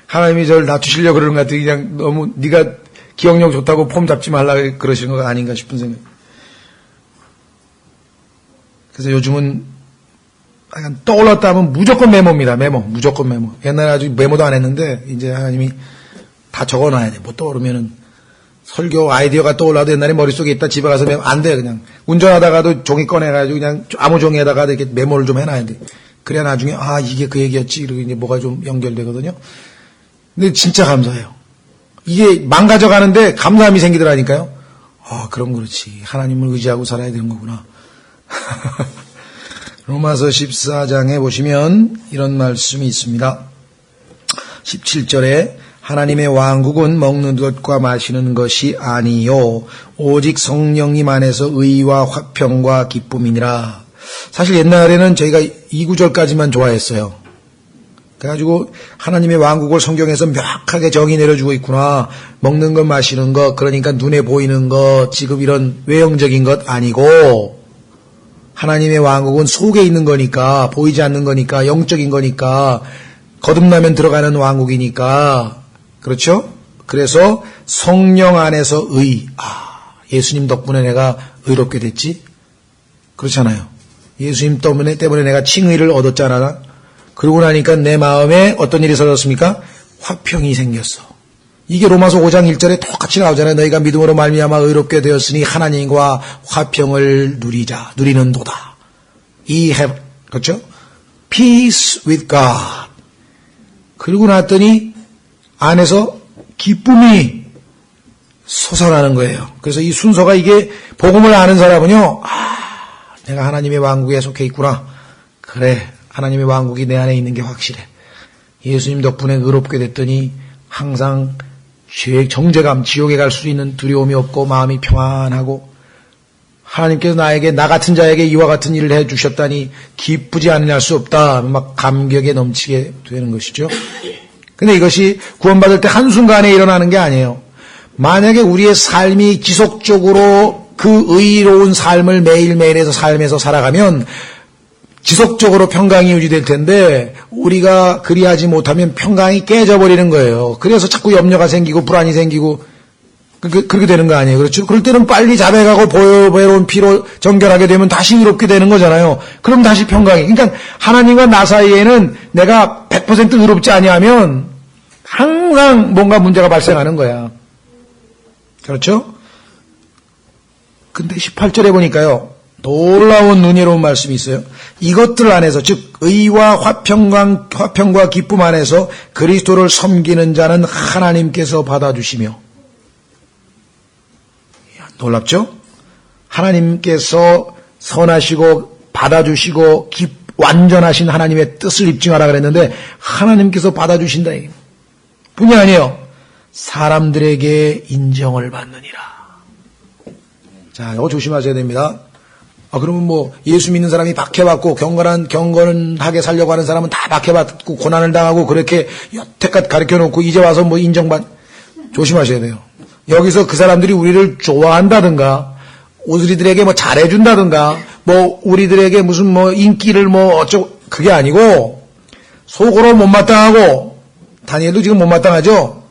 Speaker 1: 하나님이 저를 낮추시려고 그러는 것 같아. 그냥 너무 네가 기억력 좋다고 폼 잡지 말라 그러시는 거 아닌가 싶은 생각. 그래서 요즘은 약간 떠올랐다 하면 무조건 메모입니다. 무조건 메모. 옛날에 아주 메모도 안 했는데 이제 하나님이 다 적어놔야 돼. 뭐 떠오르면은 설교 아이디어가 떠올라도 옛날에 머릿속에 있다 집에 가서 메모 안 돼. 그냥 운전하다가도 종이 꺼내가지고 그냥 아무 종이에다가 이렇게 메모를 좀 해놔야 돼. 그래야 나중에 이게 그 얘기였지. 이러고 이제 뭐가 좀 연결되거든요. 근데 진짜 감사해요. 이게 망가져가는데 감사함이 생기더라니까요. 그럼 그렇지. 하나님을 의지하고 살아야 되는 거구나. 로마서 14장에 보시면 이런 말씀이 있습니다. 17절에 하나님의 왕국은 먹는 것과 마시는 것이 아니요 오직 성령님 안에서 의와 화평과 기쁨이니라. 사실 옛날에는 저희가 이 구절까지만 좋아했어요. 그래가지고 하나님의 왕국을 성경에서 명확하게 정의 내려주고 있구나. 먹는 것 마시는 것 그러니까 눈에 보이는 것 지금 이런 외형적인 것 아니고 하나님의 왕국은 속에 있는 거니까 보이지 않는 거니까 영적인 거니까 거듭나면 들어가는 왕국이니까 그렇죠? 그래서 성령 안에서 예수님 덕분에 내가 의롭게 됐지? 그렇잖아요. 예수님 때문에 내가 칭의를 얻었잖아. 그러고 나니까 내 마음에 어떤 일이 생겼습니까? 화평이 생겼어. 이게 로마서 5장 1절에 똑같이 나오잖아요. 너희가 믿음으로 말미암아 의롭게 되었으니 하나님과 화평을 누리는도다. 그렇죠? Peace with God. 그러고 났더니 안에서 기쁨이 솟아나는 거예요. 그래서 이 순서가 이게 복음을 아는 사람은요. 내가 하나님의 왕국에 속해 있구나. 그래. 하나님의 왕국이 내 안에 있는 게 확실해. 예수님 덕분에 의롭게 됐더니 항상 정죄감, 지옥에 갈 수 있는 두려움이 없고 마음이 평안하고 하나님께서 나 같은 자에게 이와 같은 일을 해주셨다니 기쁘지 않으냐 수 없다. 막 감격에 넘치게 되는 것이죠. 근데 이것이 구원받을 때 한순간에 일어나는 게 아니에요. 만약에 우리의 삶이 지속적으로 그 의로운 삶을 매일매일에서 삶에서 살아가면 지속적으로 평강이 유지될 텐데 우리가 그리하지 못하면 평강이 깨져버리는 거예요. 그래서 자꾸 염려가 생기고 불안이 생기고 그렇게 되는 거 아니에요. 그렇죠? 그럴 때는 빨리 자백하고 보혈로운 피로 정결하게 되면 다시 의롭게 되는 거잖아요. 그럼 다시 평강이. 그러니까 하나님과 나 사이에는 내가 100% 의롭지 아니하면 항상 뭔가 문제가 발생하는 거야. 그렇죠? 근데 18절에 보니까요. 놀라운 은혜로운 말씀이 있어요. 이것들 안에서 즉 의와 화평과 기쁨 안에서 그리스도를 섬기는 자는 하나님께서 받아주시며 놀랍죠? 하나님께서 선하시고 받아주시고 완전하신 하나님의 뜻을 입증하라 그랬는데 하나님께서 받아주신다. 뿐이 아니에요. 사람들에게 인정을 받느니라. 자, 이거 조심하셔야 됩니다. 그러면 뭐 예수 믿는 사람이 박해받고 경건하게 살려고 하는 사람은 다 박해받고 고난을 당하고 그렇게 여태껏 가르쳐놓고 이제 와서 뭐 조심하셔야 돼요. 여기서 그 사람들이 우리를 좋아한다든가 우리들에게 뭐 잘해준다든가 뭐 우리들에게 무슨 뭐 인기를 뭐 어쩌고 그게 아니고 속으로 못마땅하고 다니엘도 지금 못마땅하죠.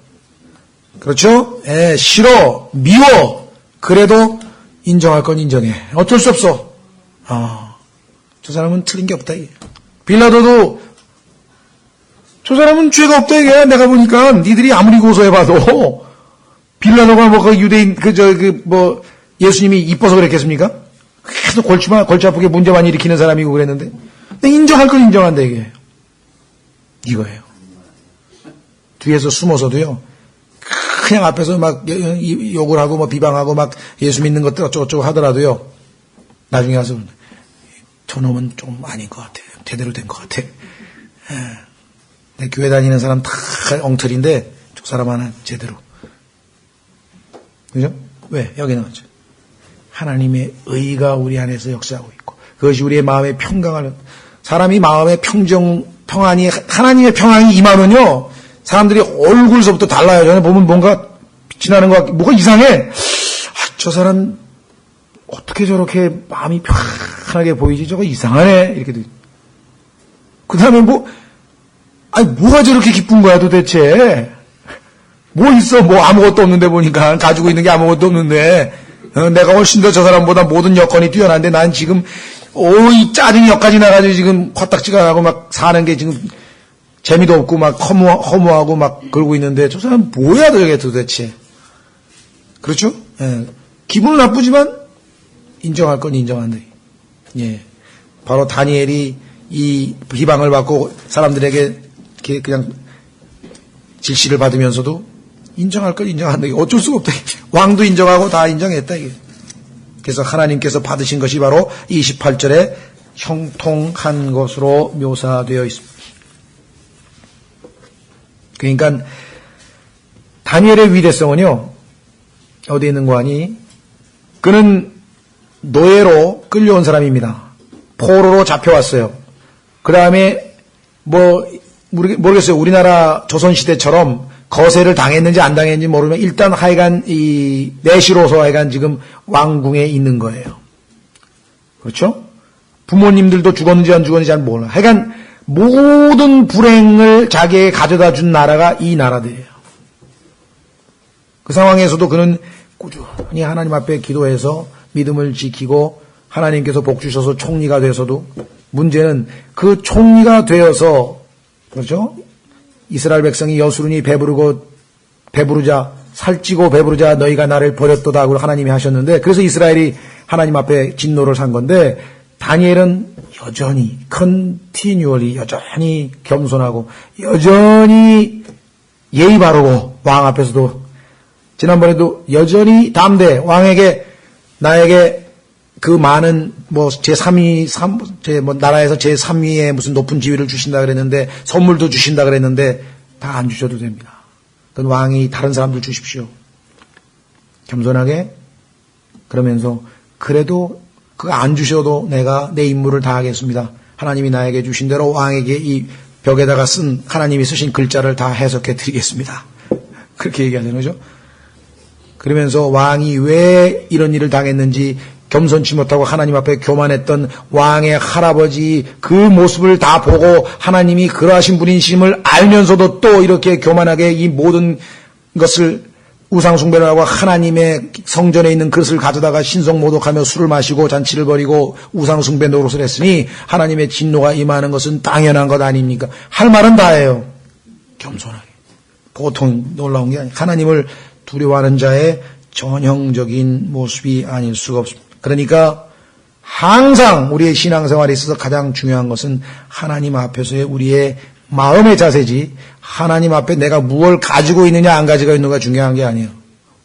Speaker 1: 그렇죠? 싫어 미워 그래도 인정할 건 인정해. 어쩔 수 없어. 저 사람은 틀린 게 없다 이게. 빌라도도 저 사람은 죄가 없다 이게. 내가 보니까 니들이 아무리 고소해봐도 빌라도가 뭐 그 유대인 뭐 예수님이 이뻐서 그랬겠습니까? 계속 골치 아프게 문제만 일으키는 사람이고 그랬는데 인정할 건 인정한다 이게. 이거예요. 뒤에서 숨어서도요. 그냥 앞에서 막 욕을 하고 뭐 비방하고 막 예수 믿는 것들 어쩌고저쩌고 하더라도요. 나중에 가서 저놈은 좀 아닌 것 같아. 제대로 된 것 같아. 내 교회 다니는 사람 다 엉터리인데 저 사람 하나 제대로. 그죠? 왜? 여기 나왔죠. 하나님의 의가 우리 안에서 역사하고 있고 그것이 우리의 마음의 평강을 사람이 마음의 평안이 하나님의 평안이 임하면요 사람들이 얼굴서부터 달라요. 전에 보면 뭔가 지나는 것 같고 뭐가 이상해. 저 사람 어떻게 저렇게 마음이 편하게 보이지? 저거 이상하네. 이렇게 돼. 그 다음에 뭐가 저렇게 기쁜 거야 도대체? 뭐 있어? 뭐 아무것도 없는데 보니까 가지고 있는 게 아무것도 없는데 내가 훨씬 더 저 사람보다 모든 여건이 뛰어난데 난 지금 이 짜증이 여기까지 나가지고 지금 화딱지가 나고 막 사는 게 지금 재미도 없고 막 허무하고 막 그러고 있는데 저 사람 뭐야 저게 도대체? 그렇죠? 예. 기분은 나쁘지만 인정할 건 인정한다. 예. 바로 다니엘이 이 비방을 받고 사람들에게 그냥 질시를 받으면서도 인정할 건 인정한다. 어쩔 수가 없다. 왕도 인정하고 다 인정했다. 이게. 그래서 하나님께서 받으신 것이 바로 28절에 형통한 것으로 묘사되어 있습니다. 그러니까 다니엘의 위대성은요. 어디에 있는 거 아니? 그는 노예로 끌려온 사람입니다. 포로로 잡혀왔어요. 그 다음에 모르겠어요. 우리나라 조선시대처럼 거세를 당했는지 안 당했는지 모르면 일단 하여간 이 내시로서 하여간 지금 왕궁에 있는 거예요. 그렇죠? 부모님들도 죽었는지 안 죽었는지 잘 몰라. 하여간 모든 불행을 자기에게 가져다 준 나라가 이 나라들이에요. 그 상황에서도 그는 꾸준히 하나님 앞에 기도해서 믿음을 지키고 하나님께서 복 주셔서 총리가 돼서도 문제는 그 총리가 되어서 그렇죠? 이스라엘 백성이 여수르니 배부르자 살찌고 배부르자 너희가 나를 버렸도다 하고 하나님이 하셨는데 그래서 이스라엘이 하나님 앞에 진노를 산 건데 다니엘은 여전히 컨티뉴얼리 여전히 겸손하고 여전히 예의 바르고 왕 앞에서도 지난번에도 여전히 담대 왕에게 나에게 그 많은 나라에서 제3위의 무슨 높은 지위를 주신다 그랬는데 선물도 주신다 그랬는데 다 안 주셔도 됩니다. 그건 왕이 다른 사람들 주십시오. 겸손하게 그러면서 그래도 그거 안 주셔도 내가 내 임무를 다하겠습니다. 하나님이 나에게 주신 대로 왕에게 이 벽에다가 쓴 하나님이 쓰신 글자를 다 해석해 드리겠습니다. 그렇게 얘기하는 거죠. 그러면서 왕이 왜 이런 일을 당했는지 겸손치 못하고 하나님 앞에 교만했던 왕의 할아버지 그 모습을 다 보고 하나님이 그러하신 분이심을 알면서도 또 이렇게 교만하게 이 모든 것을 우상숭배를 하고 하나님의 성전에 있는 그릇을 가져다가 신성모독하며 술을 마시고 잔치를 벌이고 우상숭배 노릇을 했으니 하나님의 진노가 임하는 것은 당연한 것 아닙니까? 할 말은 다 해요. 겸손하게. 보통 놀라운 게 아니에요. 하나님을 두려워하는 자의 전형적인 모습이 아닐 수가 없습니다. 그러니까 항상 우리의 신앙생활에 있어서 가장 중요한 것은 하나님 앞에서의 우리의 마음의 자세지 하나님 앞에 내가 무엇을 가지고 있느냐 안 가지고 있는가 중요한 게 아니에요.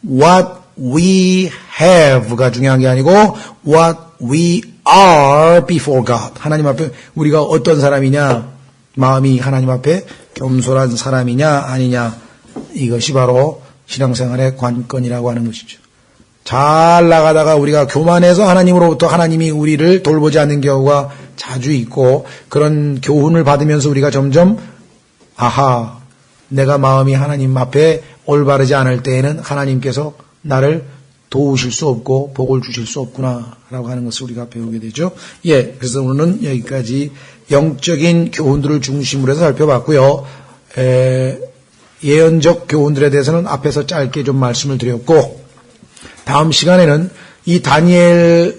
Speaker 1: What we have가 중요한 게 아니고 what we are before God. 하나님 앞에 우리가 어떤 사람이냐 마음이 하나님 앞에 겸손한 사람이냐 아니냐 이것이 바로 신앙생활의 관건이라고 하는 것이죠. 잘 나가다가 우리가 교만해서 하나님으로부터 하나님이 우리를 돌보지 않는 경우가 자주 있고 그런 교훈을 받으면서 우리가 점점 내가 마음이 하나님 앞에 올바르지 않을 때에는 하나님께서 나를 도우실 수 없고 복을 주실 수 없구나라고 하는 것을 우리가 배우게 되죠. 그래서 오늘은 여기까지 영적인 교훈들을 중심으로 해서 살펴봤고요. 예언적 교훈들에 대해서는 앞에서 짧게 좀 말씀을 드렸고 다음 시간에는 이 다니엘서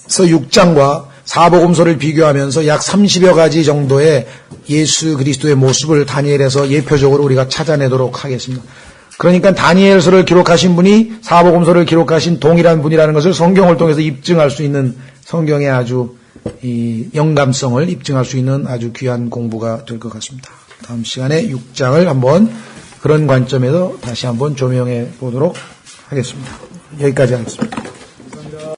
Speaker 1: 6장과 사복음서를 비교하면서 약 30여 가지 정도의 예수 그리스도의 모습을 다니엘에서 예표적으로 우리가 찾아내도록 하겠습니다. 그러니까 다니엘서를 기록하신 분이 사복음서를 기록하신 동일한 분이라는 것을 성경을 통해서 입증할 수 있는 성경의 아주 이 영감성을 입증할 수 있는 아주 귀한 공부가 될 것 같습니다. 다음 시간에 6장을 한번 그런 관점에서 다시 한번 조명해 보도록 하겠습니다. 여기까지 하겠습니다.